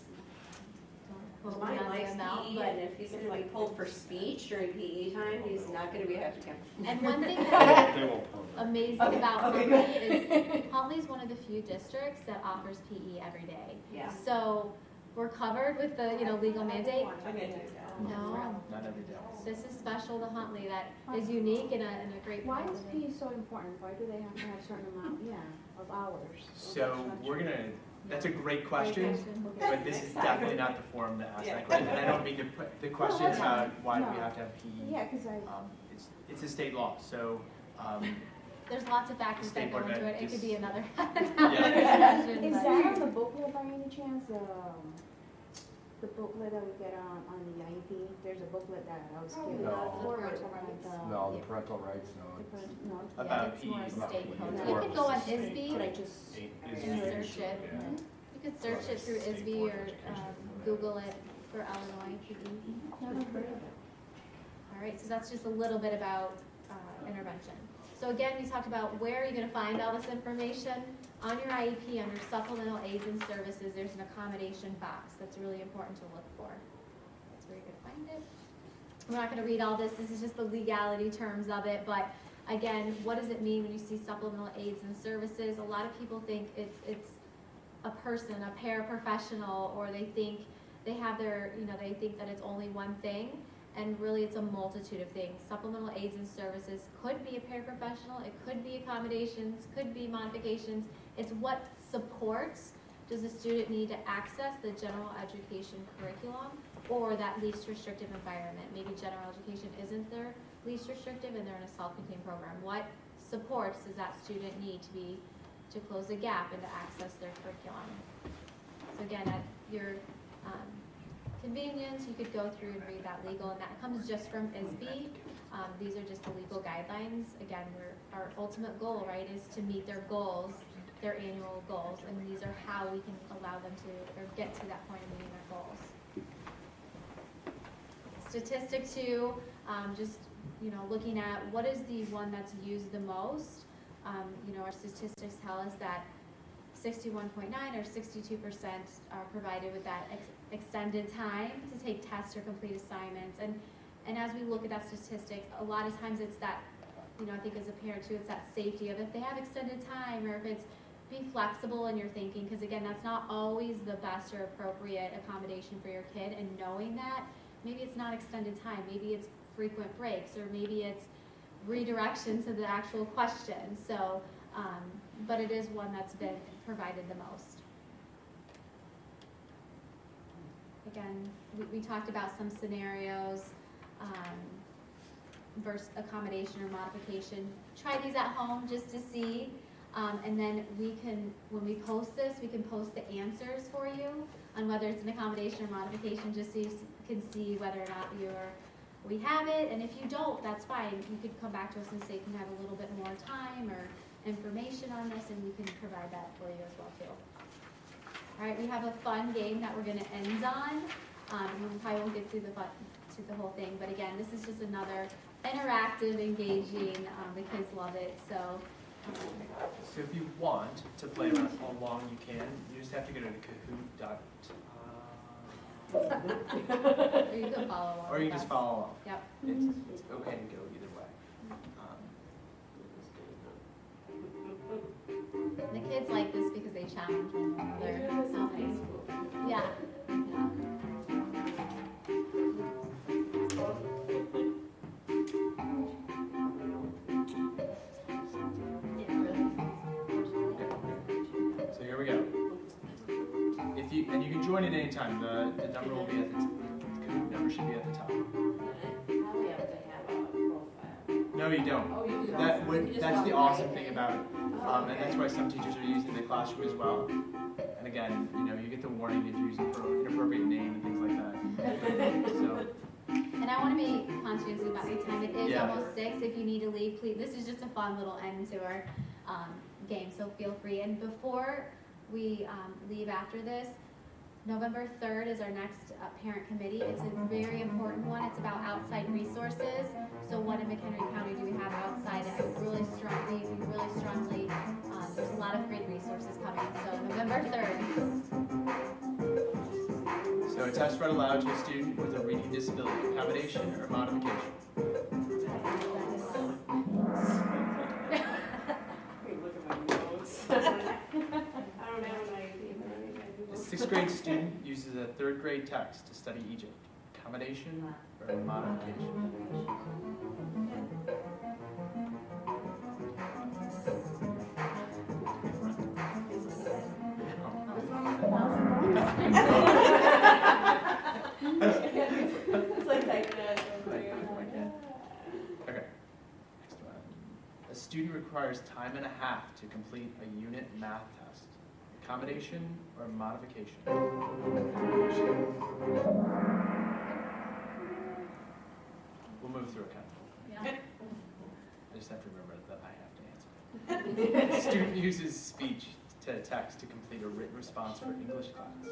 don't quote me Mine on the likes amount, PE, but. and if he's gonna be pulled for speech during PE time, he's not gonna be happy to come. And one thing that's They won't pull it. amazing Okay, about okay, Huntley good. is Huntley's one of the few districts that offers PE every day. Yeah. So we're covered with the, legal mandate. Okay. No, Not every day. this is special to Huntley that is unique in a great Why place. is PE so important? Why do they have to have a certain amount, of hours? So that's a great question, but this is definitely not the forum to ask that question. And I don't mean to put the question that's about fine. why do we No. have to have PE. Yeah, because It's a state law, so, There's lots of factors that State go Board of into it. Ed It could just- be another Yeah. discussion. is but- that on the booklet by any chance? The booklet that we get on the IEP? There's a booklet that I was given. No. For Parental it, rights. No, the parental rights, no. No. About It's more PE. state code. Yeah. You could go on State ISB Could I code. just? and search it. Yeah. You could search it through State ISB Board or of Education. Google it for Illinois PE. All right, so that's just a little bit about intervention. So again, we talked about where are you going to find all this information. On your IEP, under supplemental aids and services, there's an accommodation box that's really important to look for. That's where you're going to find it. We're not going to read all this. This is just the legality terms of it. But again, what does it mean when you see supplemental aids and services? A lot of people think it's a person, a paraprofessional, or they think they have their, they think that it's only one thing. And really, it's a multitude of things. Supplemental aids and services could be a paraprofessional, it could be accommodations, could be modifications. It's what supports does the student need to access the general education curriculum or that least restrictive environment. Maybe general education isn't their least restrictive and they're in a self-contained program. What supports does that student need to close the gap and to access their curriculum? So again, at your convenience, you could go through and read that legal, and that comes just from ISB. These are just the legal guidelines. Again, our ultimate goal, right, is to meet their goals their annual goals, and these are how we can allow them to, or get to that point of meeting their goals. Statistic 2, just, looking at what is the one that's used the most. Our statistics tell us that 61.9 or 62% are provided with that extended time to take tests or complete assignments. And as we look at that statistic, a lot of times it's that, I think as a parent too, it's that safety of if they have extended time, or if it's be flexible in your thinking, because again, that's not always the best or appropriate accommodation for your kid, and knowing that, maybe it's not extended time, maybe it's frequent breaks, or maybe it's redirection to the actual question. So, but it is one that's been provided the most. Again, we talked about some scenarios versus accommodation or modification. Try these at home just to see, and then we can, when we post this, we can post the answers for you on whether it's an accommodation or modification, just so you can see whether or not we have it. And if you don't, that's fine. You could come back to us and say, can you have a little bit more time or information on this, and we can provide that for you as well too. All right, we have a fun game that we're going to end on. We probably won't get through the whole thing, but again, this is just another interactive, engaging. The kids love it. So if you want to play along, you can. You just have to go to or you can follow along. Or you just follow along. Yep. It's okay to go either way. The kids like this because they challenge one another. Yeah. So here we go. You can join at any time. The number will be at the Kahoot number should be at the top. No, you don't. Oh, you don't. That's the awesome thing about it, and that's why some teachers are using the classroom as well. And again, you get the warning if you use an inappropriate name and things like that. So. And I want to be conscious about the time. It is Yeah. almost 6. If you need to leave, please. This is just a fun little end to our game, so feel free. And before we leave after this, November 3rd is our next parent committee. It's a very important one. It's about outside resources. So what in McHenry County do we have outside? I really strongly, there's a lot of great resources coming. So November 3rd. So a test read aloud to a student with a reading disability, accommodation or modification. A 6th grade student uses a 3rd grade text to study Egypt, accommodation or modification. It's like typing it. Okay. Next one. A student requires time and a half to complete a unit math test. Accommodation or modification? We'll move through it kind of. Yeah. I just have to remember that I have to answer. A student uses speech to text to complete a written response for English class.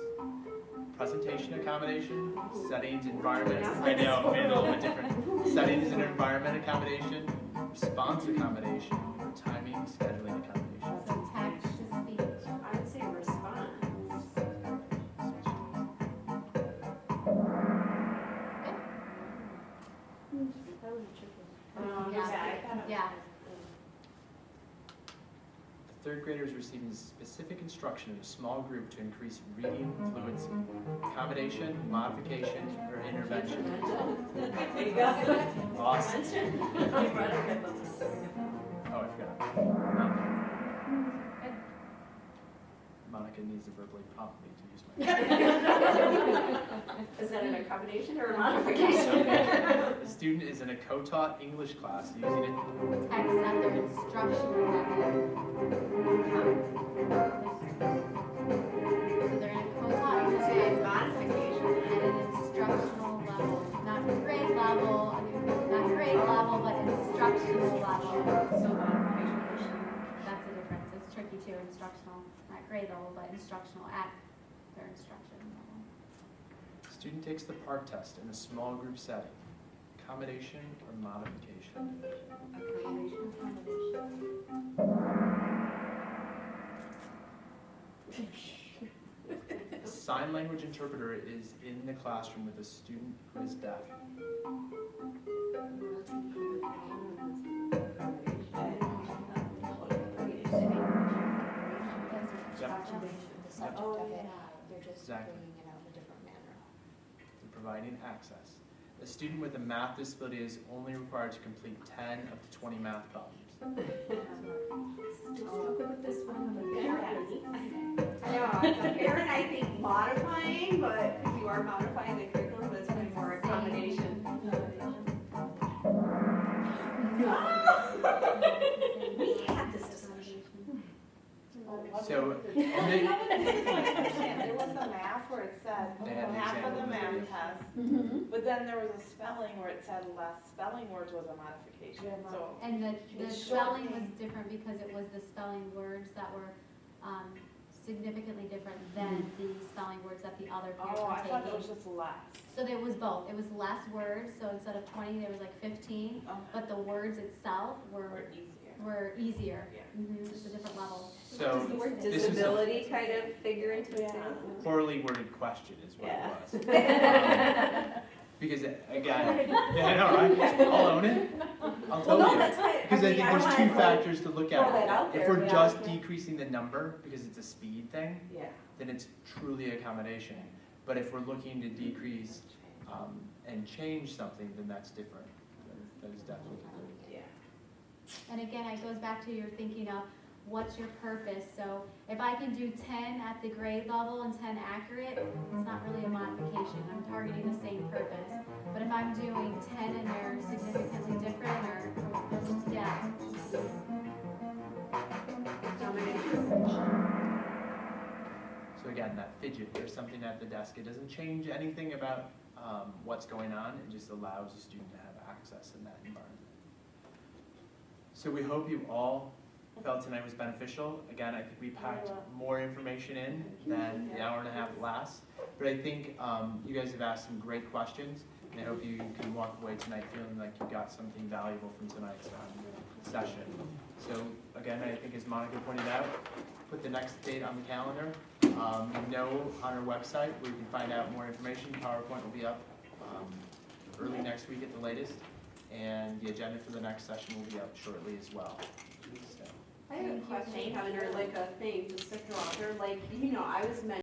Presentation accommodation, settings, environment. I know, made it a little bit different. Settings and environment accommodation, response accommodation, or timing, scheduling accommodation. So text to speech. I would say response. That was tricky. Yeah. The 3rd graders receiving specific instruction in a small group to increase reading fluency. Accommodation, modification, or intervention. There you go. Awesome. Oh, I forgot. Monica needs to verbally prompt me to use my. Is that an accommodation or a modification? So, the student is in a co-taught English class using it. Text at their instructional level. So they're in a co-taught English Modification. at an instructional level, not grade level, not grade level, but instructional level. So modification. That's the difference. It's tricky too. instructional, not grade level, but instructional at their instruction level. Student takes the PART test in a small group setting. Accommodation or modification? A sign language interpreter is in the classroom with a student who is deaf. Exactly. And providing access. A student with a math disability is only required to complete 10 of the 20 math problems. Parent, I think modifying, but if you are modifying the curriculum, that's probably more accommodation. We had this discussion. So, There was the math where it said They had an half of example the in the math test, Mm-hmm. but then there was a spelling where it said less spelling words was a modification, so. And the It's spelling was shortening. different because it was the spelling words that were significantly different than the spelling words that the other parents Oh, were I thought it was taking. just less. So there was both. It was less words, so instead of 20, there was like 15, Oh, but the words itself or were easier. easier. Yeah. It's a different level. so Does the word this is a disability kind of figure into it too? poorly worded question is what Yeah. it was. Because again, yeah, I know, right? I'll own it. I'll tell Well, no, you. that's fine. Because I think don't there's two wanna, factors to look throw that at. out If there, we're but just yeah. decreasing the number because it's a speed thing, Yeah. then it's truly accommodation. But if we're looking to decrease and change something, then that's different. That is definitely different. Yeah. And again, it goes back to your thinking of what's your purpose. So if I can do 10 at the grade level and 10 accurate, it's not really a modification. I'm targeting the same purpose. But if I'm doing 10 and they're significantly different, or yeah. So again, that fidget, there's something at the desk. It doesn't change anything about what's going on. It just allows the student to have access in that environment. So we hope you all felt tonight was beneficial. Again, I think we packed more information in than the hour and a half lasts. But I think you guys have asked some great questions, and I hope you can walk away tonight feeling like you got something valuable from tonight's session. So again, I think as Monica pointed out, put the next date on the calendar. You know, on our website where you can find out more information. PowerPoint will be up early next week at the latest, and the agenda for the next session will be up shortly as well. So. I have a question, Hunter, like a thing, just to throw out there, like, I was mentioning